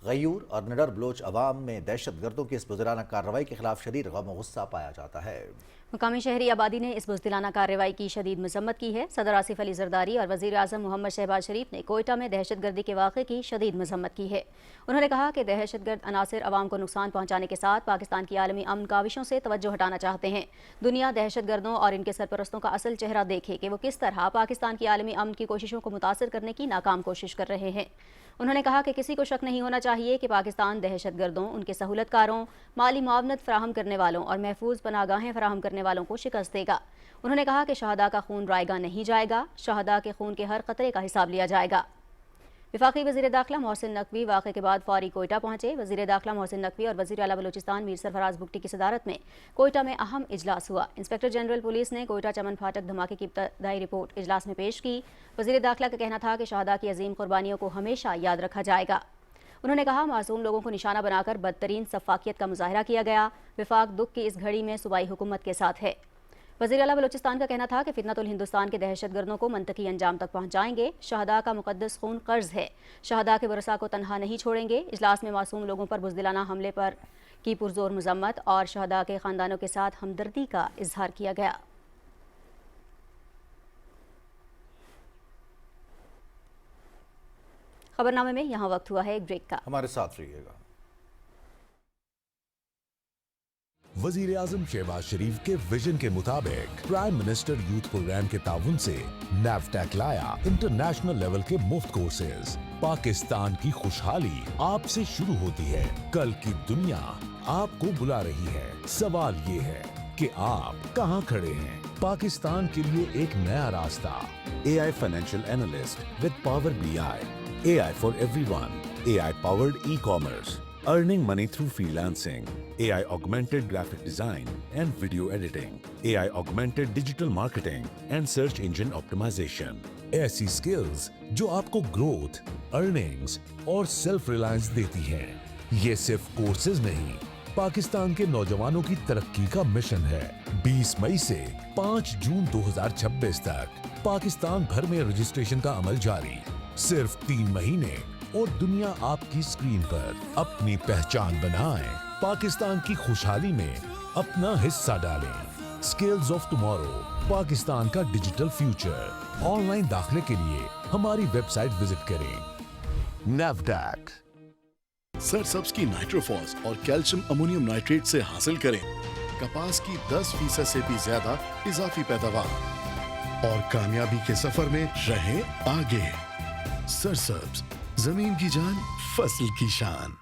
غیور اور نڈر بلوچ عوام میں دہشت گردوں کی اس بزدلانہ کارروائی کے خلاف شدید غم و غصہ پایا جاتا ہے۔ مقامی شہری آبادی نے اس بزدلانہ کارروائی کی شدید مذمت کی ہے۔ صدر آصف علی زرداری اور وزیر اعظم محمد شہباز شریف نے کوئٹہ میں دہشت گردی کے واقعے کی شدید مذمت کی ہے۔ انہوں نے کہا کہ دہشت گرد عناصر عوام کو نقصان پہنچانے کے ساتھ پاکستان کی عالمی امن کاوشوں سے توجہ ہٹانا چاہتے ہیں۔ دنیا دہشت گردوں اور ان کے سرپرستوں کا اصل چہرہ دیکھے کہ وہ کس طرح پاکستان کی عالمی امن کی کوششوں کو متاثر کرنے کی ناکام کوشش کر رہے ہیں۔ انہوں نے کہا کہ کسی کو شک نہیں ہونا چاہیے کہ پاکستان دہشت گردوں، ان کے سہولت کاروں، مالی معاونت فراہم کرنے والوں اور محفوظ پناہ گاہیں فراہم کرنے والوں کو شکست دے گا۔ انہوں نے کہا کہ شہداء کا خون رائیگاں نہیں جائے گا، شہداء کے خون کے ہر قطرے کا حساب لیا جائے گا۔ वफाकी वज़ीर दाखिला मोहसिन नकवी वाक़े के बाद फौरी कोयटा पहुंचे। वज़ीर दाखिला मोहसिन नकवी और वज़ीर आला बलूचिस्तान मीर सरफराज बुगटी की सदारत में कोयटा में अहम इजलास हुआ। इंस्पेक्टर जनरल पुलिस ने कोयटा चमन फाटक धमाके की इब्तदाई रिपोर्ट इजलास में पेश की। वज़ीर दाखिला का कहना था कि शहदा की अजीम कुर्बानियों को हमेशा याद रखा जाएगा। उन्होंने कहा, मासूम लोगों को निशाना बनाकर बदतरीन सफाकियत का मुजाहरा किया गया। वफाक दुख की इस घड़ी में सूबाई हुकूमत के साथ है। वज़ीर आला बलूचिस्तान का कहना था कि फितनतुल हिंदुस्तान के दहशतगर्दों को मंतकी अंजाम तक पहुंचाएंगे। शहदा का मुकद्दस खून कर्ज है, शहदा के वरसा को तनहा नहीं छोड़ेंगे। इजलास में मासूम लोगों पर बुज़दिलाना हमले पर की पुरजोर मजम्मत और शहदा के ख़ानदानों के साथ हमदर्दी का इजहार किया गया। खबरनामे में यहाँ वक्त हुआ है एक ब्रेक का, हमारे साथ रहिएगा। वजीर आजम शहबाज शरीफ के विजन के मुताबिक प्राइम मिनिस्टर यूथ प्रोग्राम के ताउन से नैफटेक लाया इंटरनेशनल लेवल के मुफ्त कोर्सेज। पाकिस्तान की खुशहाली आपसे शुरू होती है, कल की दुनिया आपको बुला रही है। सवाल ये है कि आप कहां खड़े हैं। पाकिस्तान के लिए एक नया रास्ता, AI financial analyst with power BI, AI for everyone, AI powered e-commerce, earning money through freelancing, AI augmented graphic design and video editing, AI augmented digital marketing and search engine optimization. ऐसी skills जो आपको growth, earnings और self reliance देती हैं। ये सिर्फ courses नहीं, पाकिस्तान के नौजवानों की तरक्की का मिशन है। 20 मई से 5 जून 2026 तक पाकिस्तान भर में रजिस्ट्रेशन का अमल जारी। सिर्फ 3 महीने और दुनिया आपकी स्क्रीन पर। अपनी पहचान बनाएं, पाकिस्तान की खुशहाली में अपना हिस्सा डालें। स्किल्स ऑफ टुमारो, पाकिस्तान का डिजिटल फ्यूचर। ऑनलाइन दाखिले के लिए हमारी वेबसाइट विजिट करें। नैफडेक। सरसब्स की नाइट्रोफॉस और कैल्शियम अमोनियम नाइट्रेट से हासिल करें कपास की 10% से भी ज्यादा इजाफी पैदावार और कामयाबी के सफर में रहें आगे। सरसब्स, जमीन की जान, फसल की शान।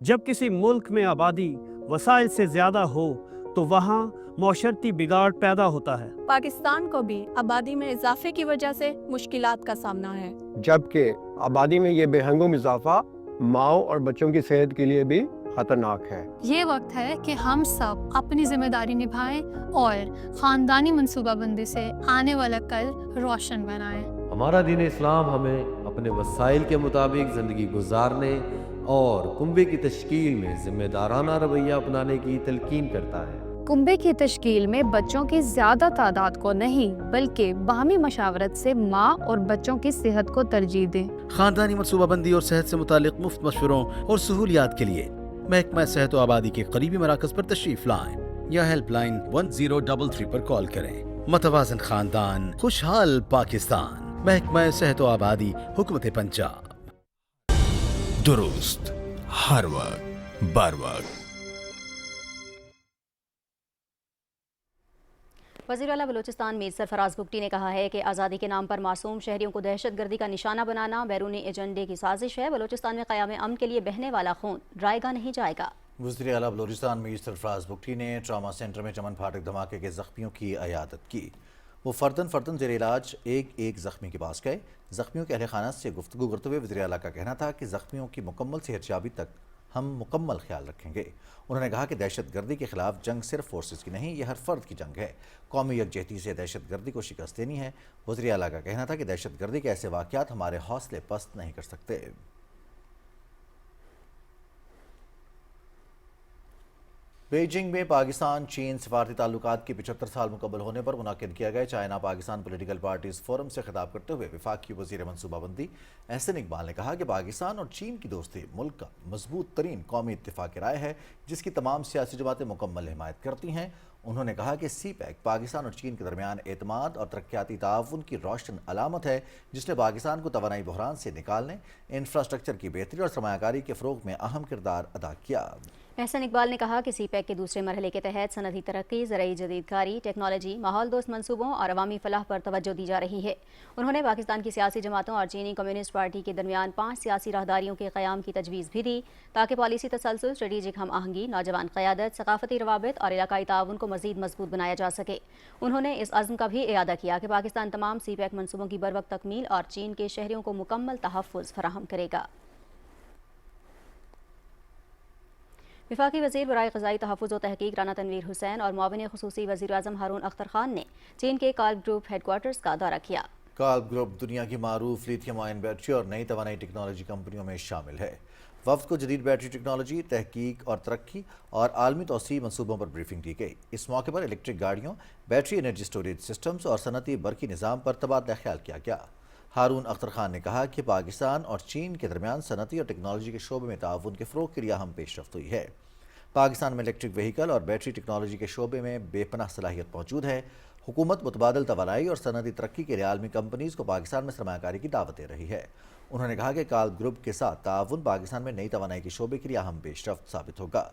जब किसी मुल्क में आबादी वसाइल से ज्यादा हो तो वहाँ मौशरती बिगाड़ पैदा होता है। पाकिस्तान को भी आबादी में इजाफे की वजह से मुश्किलात का सामना है, जबकि आबादी में ये बेहंगम इजाफा माओ और बच्चों की सेहत के लिए भी खतरनाक है। ये वक्त है कि हम सब अपनी जिम्मेदारी निभाएं और खानदानी मंसूबाबंदी से आने वाला कल रोशन बनाएं। हमारा दीन इस्लाम हमें अपने वसाइल के मुताबिक ज़िंदगी गुजारने और कुंबे की तश्कील में जिम्मेदाराना रवैया अपनाने की तलकीन करता है। कुंबे की तश्कील में बच्चों की ज्यादा तादाद को नहीं बल्कि बाहमी मशावरत से माँ और बच्चों की सेहत को तरजीह दें। खानदानी मनसूबाबंदी और सेहत से मुतालिक मुफ्त मशवरों और सहूलियात के लिए महकमा सेहत व आबादी के करीबी मराकज पर तशरीफ लाएं या हेल्पलाइन 1033 पर कॉल करें। मतवाजन खानदान, खुशहाल पाकिस्तान, महकमा सेहत व आबादी, हुकूमत पंजाब। दुरुस्त, हर वक्त, बर वक्त। वज़ीर आला बलूचिस्तान मीर सरफराज बुगटी ने कहा है कि आज़ादी के नाम पर मासूम शहरियों को दहशतगर्दी का निशाना बनाना बैरूनी एजेंडे की साजिश है। बलूचिस्तान में क़याम अमन के लिए बहने वाला खून ड्राएगा नहीं जाएगा। वज़ीर आला बलूचिस्तान मीर सरफराज बुगटी ने ट्रामा सेंटर में चमन फाटक धमाके के ज़ख्मियों की अयादत की। वो फर्दन ज़ेर इलाज एक ज़ख्मी के पास गए। ज़ख्मियों के अहले खाना से गुफ्तगू करते हुए वज़ीर आला का कहना था कि ज़ख्मियों की मुकम्मल सेहतयाबी तक हम मुकम्मल ख्याल रखेंगे। उन्होंने कहा कि दहशतगर्दी के खिलाफ जंग सिर्फ फोर्सेस की नहीं, यह हर फर्द की जंग है। कौमी यकजहती से दहशतगर्दी को शिकस्त देनी है। वज़ीर आला का कहना था कि दहशतगर्दी के ऐसे वाक़यात हमारे हौसले पस्त नहीं कर सकते। बीजिंग में पाकिस्तान चीन सफारती ताल्लुकात के 75 साल मुकम्मल होने पर मुनाकिद किया गया China Pakistan political parties forum से खिताब करते हुए वफाकी वज़ीर मनसूबाबंदी एहसन इकबाल ने कहा कि पाकिस्तान और चीन की दोस्ती मुल्क का मजबूत तरीन कौमी इत्तेफाक राय है जिसकी तमाम सियासी जमातें मुकम्मल हिमायत करती हैं। उन्होंने कहा कि CPEC पाकिस्तान और चीन के दरमियान एतमाद और तरक्याती ताउन की रोशन अलामत है जिसने पाकिस्तान को तवानाई बहरान से निकालने, इंफ्रास्ट्रक्चर की बेहतरी और सरमायाकारी के फ़रोग़ में अहम किरदार अदा किया। एहसन इकबाल ने कहा कि सीपैक के दूसरे मरहले के तहत सनदी तरक्की, ज़राई जदीदकारी, टेक्नोलॉजी, माहौल दोस्त मनसूबों और अवामी फलाह पर तवज्जो दी जा रही है। उन्होंने पाकिस्तान की सियासी जमातों और चीनी कम्युनिस्ट पार्टी के दरमियान 5 सियासी राहदारियों के क़याम की तजवीज़ भी दी ताकि पॉलिसी तसलसल, स्ट्रेटेजिक हम आहंगी, नौजवान क़यादत, सकाफती रवाबित और इलाकाई ताउन को मज़ीद मजबूत बनाया जा सके। उन्होंने इस अज़्म का भी इयादा किया कि पाकिस्तान तमाम सीपैक मनसूबों की बरवक्त तकमील और चीन के शहरियों को मुकम्मल तहफ़्फ़ुज़ फराहम करेगा। वफाकी वज़ीर बराए ग़ज़ाई तहफ़्फ़ुज़ व तहक़ीक़ राना तनवीर हुसैन और मुआविन ख़ुसूसी वज़ीर-ए-आज़म हारून अख्तर ख़ान ने चीन के काल्ब ग्रुप हेडक्वार्टर्स का दौरा किया। काल्ब ग्रुप दुनिया की मारूफ लिथियम आयन बैटरी और नई तवानाई टेक्नोलॉजी कंपनियों में शामिल है। वफ़द को जदीद बैटरी टेक्नोलॉजी, तहक़ीक़ और तरक्की और आलमी तौसीई मनसूबों पर ब्रीफिंग दी गई। इस मौके पर इलेक्ट्रिक गाड़ियों, बैटरी एनर्जी स्टोरेज सिस्टम्स और सनती बरकी निज़ाम पर तबादला ख्याल किया गया। हारून अख्तर ख़ान ने कहा कि पाकिस्तान और चीन के दरमियान सनती और टेक्नोलॉजी के शोबे में ताउन के फ़रोग़ के लिए अहम पेशरफ्त हुई है। पाकिस्तान में इलेक्ट्रिक व्हीकल और बैटरी टेक्नोलॉजी के शोबे में बेपनाह सलाहियत मौजूद है। हुकूमत मुतबादिल तवानाई और सनती तरक्की के लिए आलमी कंपनीज़ को पाकिस्तान में सरमायाकारी की दावत दे रही है। उन्होंने कहा कि काल्ब ग्रुप के साथ ताउन पाकिस्तान में नई तवानाई के शोबे के लिए अहम पेशरफ्त साबित होगा।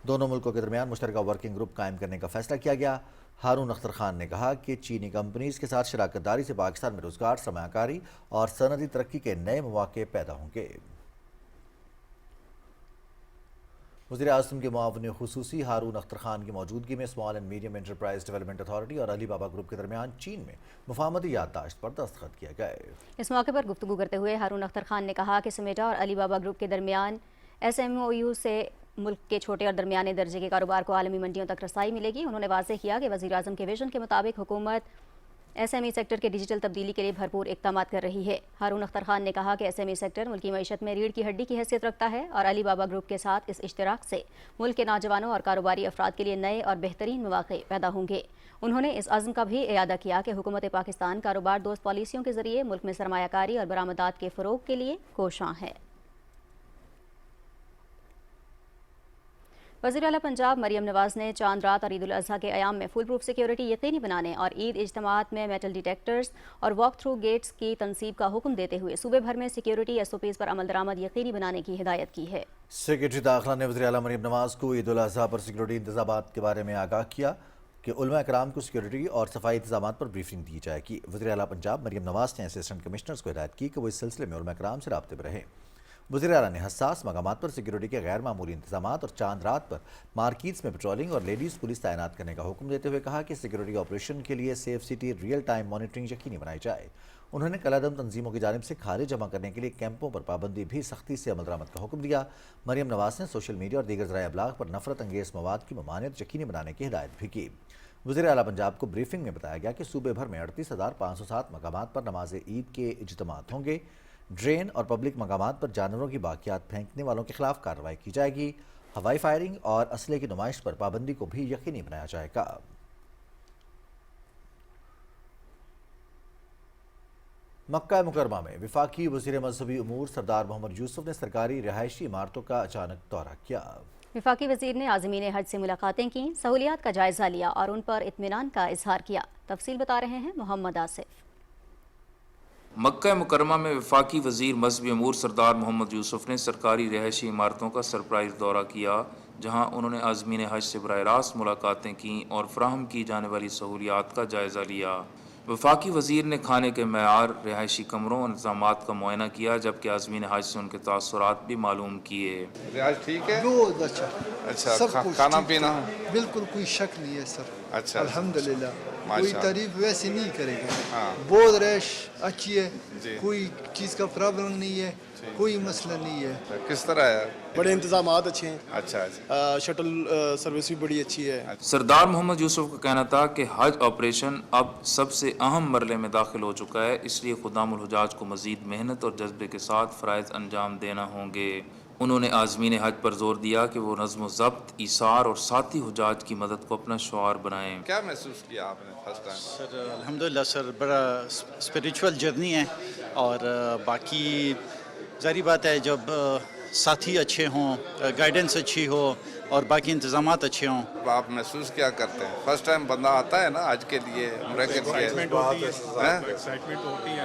दोनों मुल्कों के दरमियान मुश्तरका वर्किंग ग्रुप कायम करने का फैसला किया गया। हारून अख्तर ख़ान ने कहा कि चीनी कंपनीज़ के साथ शराकत दारी से पाकिस्तान में रोज़गार, सरमायाकारी और सनती तरक्की के नए मौके पैदा होंगे। वज़ीर-ए-आज़म के मुआविन ख़ुसूसी हारून अख्तर ख़ान की मौजूदगी में small and medium enterprise development authority और अली बाबा ग्रुप के दरमियान चीन में मुफाहमती याददाश्त पर दस्तखत किए गए। इस मौके पर गुफ्तगू करते हुए हारून अख्तर ख़ान ने कहा कि समेटा और अली बाबा ग्रुप के दरमियान SMOU से मुल्क के छोटे और दरमियाने दर्जे के कारोबार को आलमी मंडियों तक रसाई मिलेगी। उन्होंने वाज़ेह किया कि वज़ीर-ए-आज़म के विजन के मुताबिक हुकूमत SME सेक्टर के डिजिटल तब्दीली के लिए भरपूर इक़दामात कर रही है। हारून अख्तर ख़ान ने कहा कि SME सेक्टर मुल्की मईशत में रीढ़ की हड्डी की हैसियत रखता है और अली बाबा ग्रुप के साथ इस इश्तराक से मुल्क के नौजवानों और कारोबारी अफराद के लिए नए और बेहतरीन मौक़े पैदा होंगे। उन्होंने इस अज़्म का भी इयादा किया कि हुकूमत पाकिस्तान कारोबार दोस्त पॉलिसियों के ज़रिए मुल्क में सरमायाकारी और बरामदात के फ़रोग़ के लिए कोशां है। वज़ीर आला पंजाब मरियम नवाज़ ने चांद रात और ईद उल अज़हा के अयाम में फुल प्रूफ सिक्योरिटी यकीनी बनाने और ईद इज्तिमात में मेटल डिटेक्टर्स और वॉक थ्रू गेट्स की तनसीब का हुक्म देते हुए सूबे भर में सिक्योरिटी SOPs पर अमल दरामद यकीनी बनाने की हिदायत की है। सेक्रेटरी दाखिला ने वज़ीर आला मरियम नवाज़ को ईद उल अज़हा पर सिक्योरिटी इंतज़ामात के बारे में आगाह किया कि उलमा इकराम को सिक्योरिटी और सफाई इंतजामात पर ब्रीफिंग दी जाएगी। वज़ीर आला पंजाब मरियम नवाज़ ने असिस्टेंट कमिश्नर्स को हिदायत की कि वो इस सिलसिले में उलमा इकराम से राब्ते में रहें। वज़ीर आला ने हसास मकामात पर सिक्योरिटी के गैर मामूली इंतजामात और चांद रात पर मार्केट्स में पेट्रोलिंग और लेडीज़ पुलिस तैनात करने का हुक्म देते हुए कहा कि सिक्योरिटी ऑपरेशन के लिए safe city real time monitoring यकीनी बनाई जाए। उन्होंने कलादम तंजीमों की जानिब से खारिज जमा करने के लिए कैंपों पर पाबंदी भी सख्ती से अमल दरामद का हुक्म दिया। मरियम नवाज़ ने सोशल मीडिया और दीगर ज़राए अबलाग पर नफरत अंगेज़ मवाद की ममानियत यकीनी बनाने की हिदायत भी की। वज़ीर आला पंजाब को ब्रीफिंग में बताया गया कि सूबे भर में 38,507 मकामात पर नमाज ईद के इज्तिमात होंगे। ड्रेन और पब्लिक मकामात पर जानवरों की बाकियात फेंकने वालों के खिलाफ कार्रवाई की जाएगी। हवाई फायरिंग और असले की नुमाइश पर पाबंदी को भी यकीनी बनाया जाएगा। मक्का मुकरमा में वफाकी वज़ीर मज़हबी उमूर सरदार मोहम्मद यूसुफ ने सरकारी रिहायशी इमारतों का अचानक दौरा किया। वफाकी वज़ीर ने आज़मीन हज से मुलाकातें की, सहूलियात का जायज़ा लिया और उन पर इत्मीनान का इजहार किया। तफसील बता रहे हैं मोहम्मद आसिफ। मक्का मुकरमा में वफाकी वज़ीर मज़हबी अमूर सरदार मोहम्मद यूसुफ ने सरकारी रिहायशी इमारतों का सरप्राइज़ दौरा किया, जहां उन्होंने आज़मीन हज से बराह रास्त मुलाकातें की और फराहम की जाने वाली सहूलियात का जायज़ा लिया। वफाकी वज़ीर ने खाने के मयार, रिहायशी कमरों और इंतज़ामात का मुआयना किया, जबकि आज़मीन हज से उनके तासुरात भी मालूम किए। रिहायश ठीक है? बहुत अच्छा। अच्छा, खाना पीना बिल्कुल कोई शक नहीं है सर। अच्छा, अल्हम्दुलिल्लाह, कोई तारीफ वैसे नहीं करेगा। हाँ। बहुत रैश अच्छी है, कोई चीज़ का प्रॉब्लम नहीं है, कोई मसला नहीं है। किस तरह है? बड़े इंतजामात अच्छे हैं। अच्छा, शटल सर्विस भी बड़ी अच्छी है। सरदार मोहम्मद यूसुफ का कहना था कि हज ऑपरेशन अब सबसे अहम मरले में दाखिल हो चुका है, इसलिए खुदामुल हुजाज को मज़ीद मेहनत और जज्बे के साथ फ़राइज़ अंजाम देना होंगे। उन्होंने आज़मीन हज पर जोर दिया कि वो नज़्म ज़ब्त, ईसार और साथी हुजाज की मदद को अपना शुआर बनाएं। क्या महसूस किया आपने फर्स्ट टाइम? सर अल्हम्दुलिल्लाह सर, बड़ा स्पिरिचुअल जर्नी है और बाकी जारी बात है, जब साथी अच्छे हों, गाइडेंस अच्छी हो, और बाकी इंतजामात अच्छे हों। आप महसूस क्या करते हैं? फर्स्ट टाइम बंदा आता है ना आज के लिए, उम्र के लिए,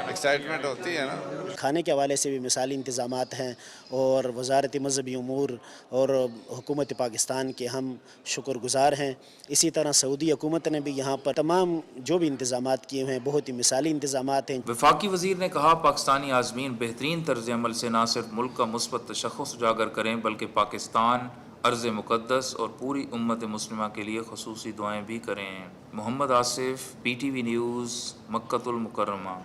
एक्साइटमेंट होती है ना। खाने के हवाले से भी मिसाली इंतजामात हैं और वजारत मजहबी उमूर और हुकूमत पाकिस्तान के हम शुक्रगुजार हैं। इसी तरह सऊदी हुकूमत ने भी यहाँ पर तमाम जो भी इंतजामात किए हुए हैं बहुत ही मिसाली इंतजामात हैं। वफाकी वज़ीर ने कहा, पाकिस्तानी आज़मीन बेहतरीन तर्ज अमल से न सिर्फ मुल्क का मुस्बत तशख़्ख़ुस उजागर करें बल्कि पाकिस्तान, अर्ज़ मुक़द्दस और पूरी उम्मत मुस्लिमा के लिए ख़ुसूसी दुआएं भी करें। Muhammad Asif, PTV news, Makkatul Mukarrama.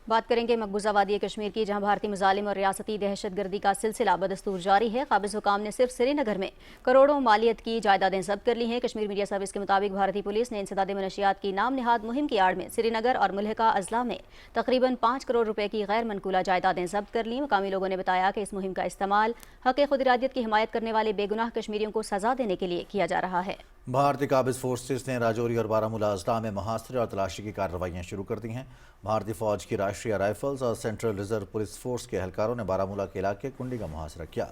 बात करेंगे मकबूजा वादी कश्मीर की, जहां भारतीय मुजालिम और रियासती दहशतगर्दी का सिलसिला बदस्तूर जारी है। काबिज़ हुकाम ने सिर्फ श्रीनगर में करोड़ों मालियत की जायदादें जब्त कर ली हैं। कश्मीर मीडिया सर्विस के मुताबिक भारतीय पुलिस ने इंसदाद मनशियात की नाम निहाद मुहिम की आड़ में श्रीनगर और मुल्हिका अजला में तकरीबन 5 करोड़ रुपए की गैर मनकूला जायदादें जब्त कर ली। मुकामी लोगों ने बताया कि इस मुहिम का इस्तेमाल हक़ खुद इरादियत की हिमायत करने वाले बेगुनाह कश्मीरियों को सजा देने के लिए किया जा रहा है। भारतीय काबिज फोर्सेस ने राजौरी और बारामूला अजला में मुहासरे और तलाशी की कार्रवाइयाँ शुरू कर दी हैं। भारतीय फौज की राष्ट्रीय राइफल्स और सेंट्रल रिजर्व पुलिस फोर्स के एहलकारों ने बारामूला के इलाके कुंडी का मुहासरा किया।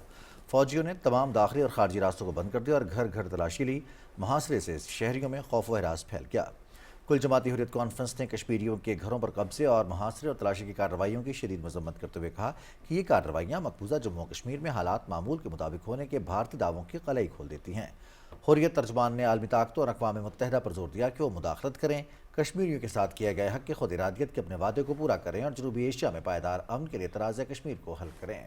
फौजियों ने तमाम दाखिली और खारजी रास्तों को बंद कर दिया और घर घर तलाशी ली। मुहासरे से शहरियों में खौफ व हरास फैल गया। कुल जमाती हुर्रियत कॉन्फ्रेंस ने कश्मीरियों के घरों पर कब्जे और मुहासरे और तलाशी की कार्रवाइयों की शदीद मजम्मत करते हुए कहा कि ये कार्रवाइयाँ मकबूजा जम्मू कश्मीर में हालात मामूल के मुताबिक होने के भारतीय दावों की कलई खोल देती हैं। हुर्रियत तर्जमान ने आलमी ताकतों और अक़वाम मुत्तहिदा पर जोर दिया कि वो मुदाखलत करें, कश्मीरियों के साथ किए गए हक़ खुद इरादियत के अपने वादे को पूरा करें और जनूबी एशिया में पायदार अमन के लिए तराज़ कश्मीर को हल करें।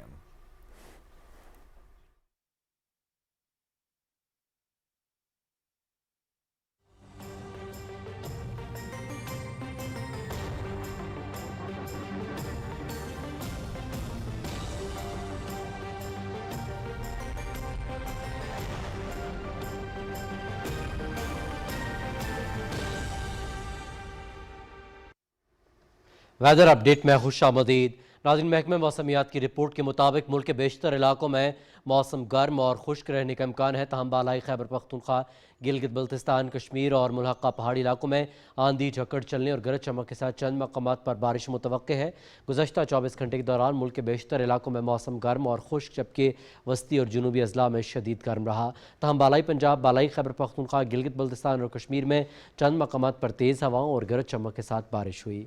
वेदर अपडेट में खुश आमदीद। नाज़रीन, महकमे मौसमियात की रिपोर्ट के मुताबिक मुल्क के बेशतर इलाकों में मौसम गर्म और खुश्क रहने का इम्कान है। तहम बालाई खैबर पख्तूनख्वा, गिलगित बल्तिस्तान, कश्मीर और मुल्हक़ा पहाड़ी इलाकों में आंधी झकड़ चलने और गरज चमक के साथ चंद मकामात पर बारिश मुतवक्के है। गुज़श्ता 24 घंटे के दौरान मुल्क के बेशतर इलाकों में मौसम गर्म और खुश्क, जबकि वस्ती और जनूबी अजला में शदीद गर्म रहा। तहम बालाई पंजाब, बालाई खैबर पख्तूनख्वा, गिलगित बल्तिस्तान और कश्मीर में चंद मकामात पर तेज़ हवाओं और गरज चमक के साथ बारिश हुई।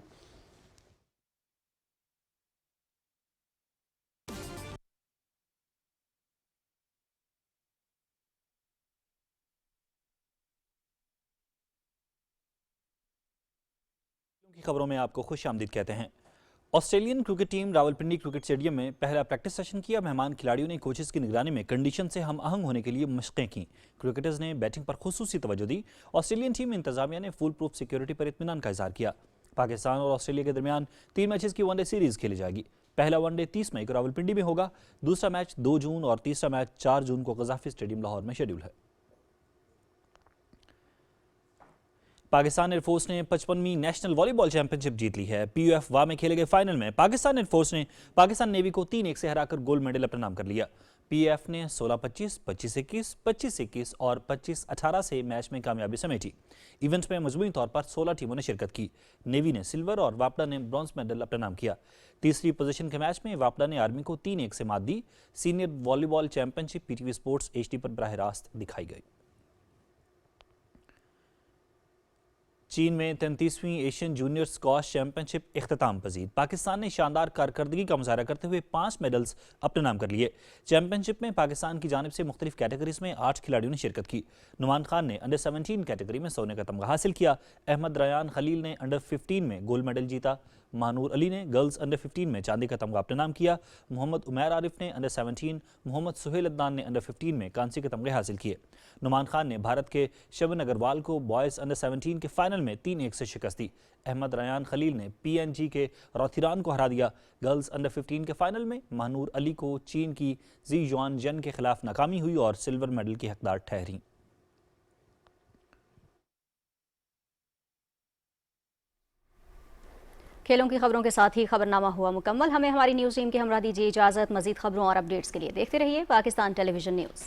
की खबरों में आपको खुश आमदीद कहते हैं। Australian cricket team Rawalpindi cricket stadium में पहला प्रैक्टिस सेशन किया। मेहमान खिलाड़ियों ने कोचेस की निगरानी में कंडीशन से हम आहंग होने के लिए मशक़ें की। क्रिकेटर्स ने बैटिंग पर खुसूसी तवज्जो दी। ऑस्ट्रेलियन टीम इंतजामिया ने फुल प्रूफ सिक्योरिटी पर इत्मीनान का इज़हार किया। पाकिस्तान और ऑस्ट्रेलिया के दरमियान 3 मैचेस की वनडे सीरीज़ खेली जाएगी। पहला वनडे 30 मई को रावलपिंडी में होगा, दूसरा मैच 2 जून और तीसरा मैच 4 जून को गज़ाफी स्टेडियम लाहौर में शेड्यूल है। पाकिस्तान एयरफोर्स ने 55वीं नेशनल वॉलीबॉल चैंपियनशिप जीत ली है। PUF वाह में खेले गए फाइनल में पाकिस्तान एयरफोर्स ने पाकिस्तान नेवी को 3-1 से हराकर गोल्ड मेडल अपने नाम कर लिया। PF ने 16-25, 25-21, 25-21 और 25-18 से मैच में कामयाबी समेटी। इवेंट में मजमूई तौर पर 16 टीमों ने शिरकत की। नेवी ने सिल्वर और वापडा ने ब्रॉन्ज मेडल अपने नाम किया। तीसरी पोजीशन के मैच में वापडा ने आर्मी को 3-1 से मात दी। Senior volleyball championship PTV sports HD पर बराह रास्त दिखाई गई। चीन में 33वीं एशियन जूनियर स्क्वाश चैंपियनशिप इख्तिताम पजीर। पाकिस्तान ने शानदार कारकर्दगी का मुजाहरा करते हुए 5 मेडल्स अपने नाम कर लिए। चैंपियनशिप में पाकिस्तान की जानिब से मुख्तलिफ कैटेगरीज में 8 खिलाड़ियों ने शिरकत की। नुमान खान ने अंडर 17 कैटेगरी में सोने का तमगा हासिल किया। अहमद रयान खलील ने अंडर 15 में गोल्ड मेडल जीता। मानूर अली ने गर्ल्स अंडर 15 में चांदी का तमगा अपने नाम किया। मोहम्मद उमैर आरिफ ने अंडर 17, मोहम्मद सुहेल अदनान ने अंडर 15 में कांसी के तमगे हासिल किए। नुमान खान ने भारत के शबन अग्रवाल को बॉयज़ अंडर 17 के फाइनल में 3-1 से शिकस्त दी। अहमद रयान खलील ने PNG के रौथिरान को हरा दिया। गर्ल्स अंडर 15 के फाइनल में मानूर अली को चीन की जी जुआन जन के खिलाफ नाकामी हुई और सिल्वर मेडल की हकदार ठहरी। खेलों की खबरों के साथ ही खबरनामा हुआ मुकम्मल। हमें हमारी न्यूज़ टीम के हमरा दीजिए इजाज़त। मज़ीद खबरों और अपडेट्स के लिए देखते रहिए पाकिस्तान टेलीविजन न्यूज़।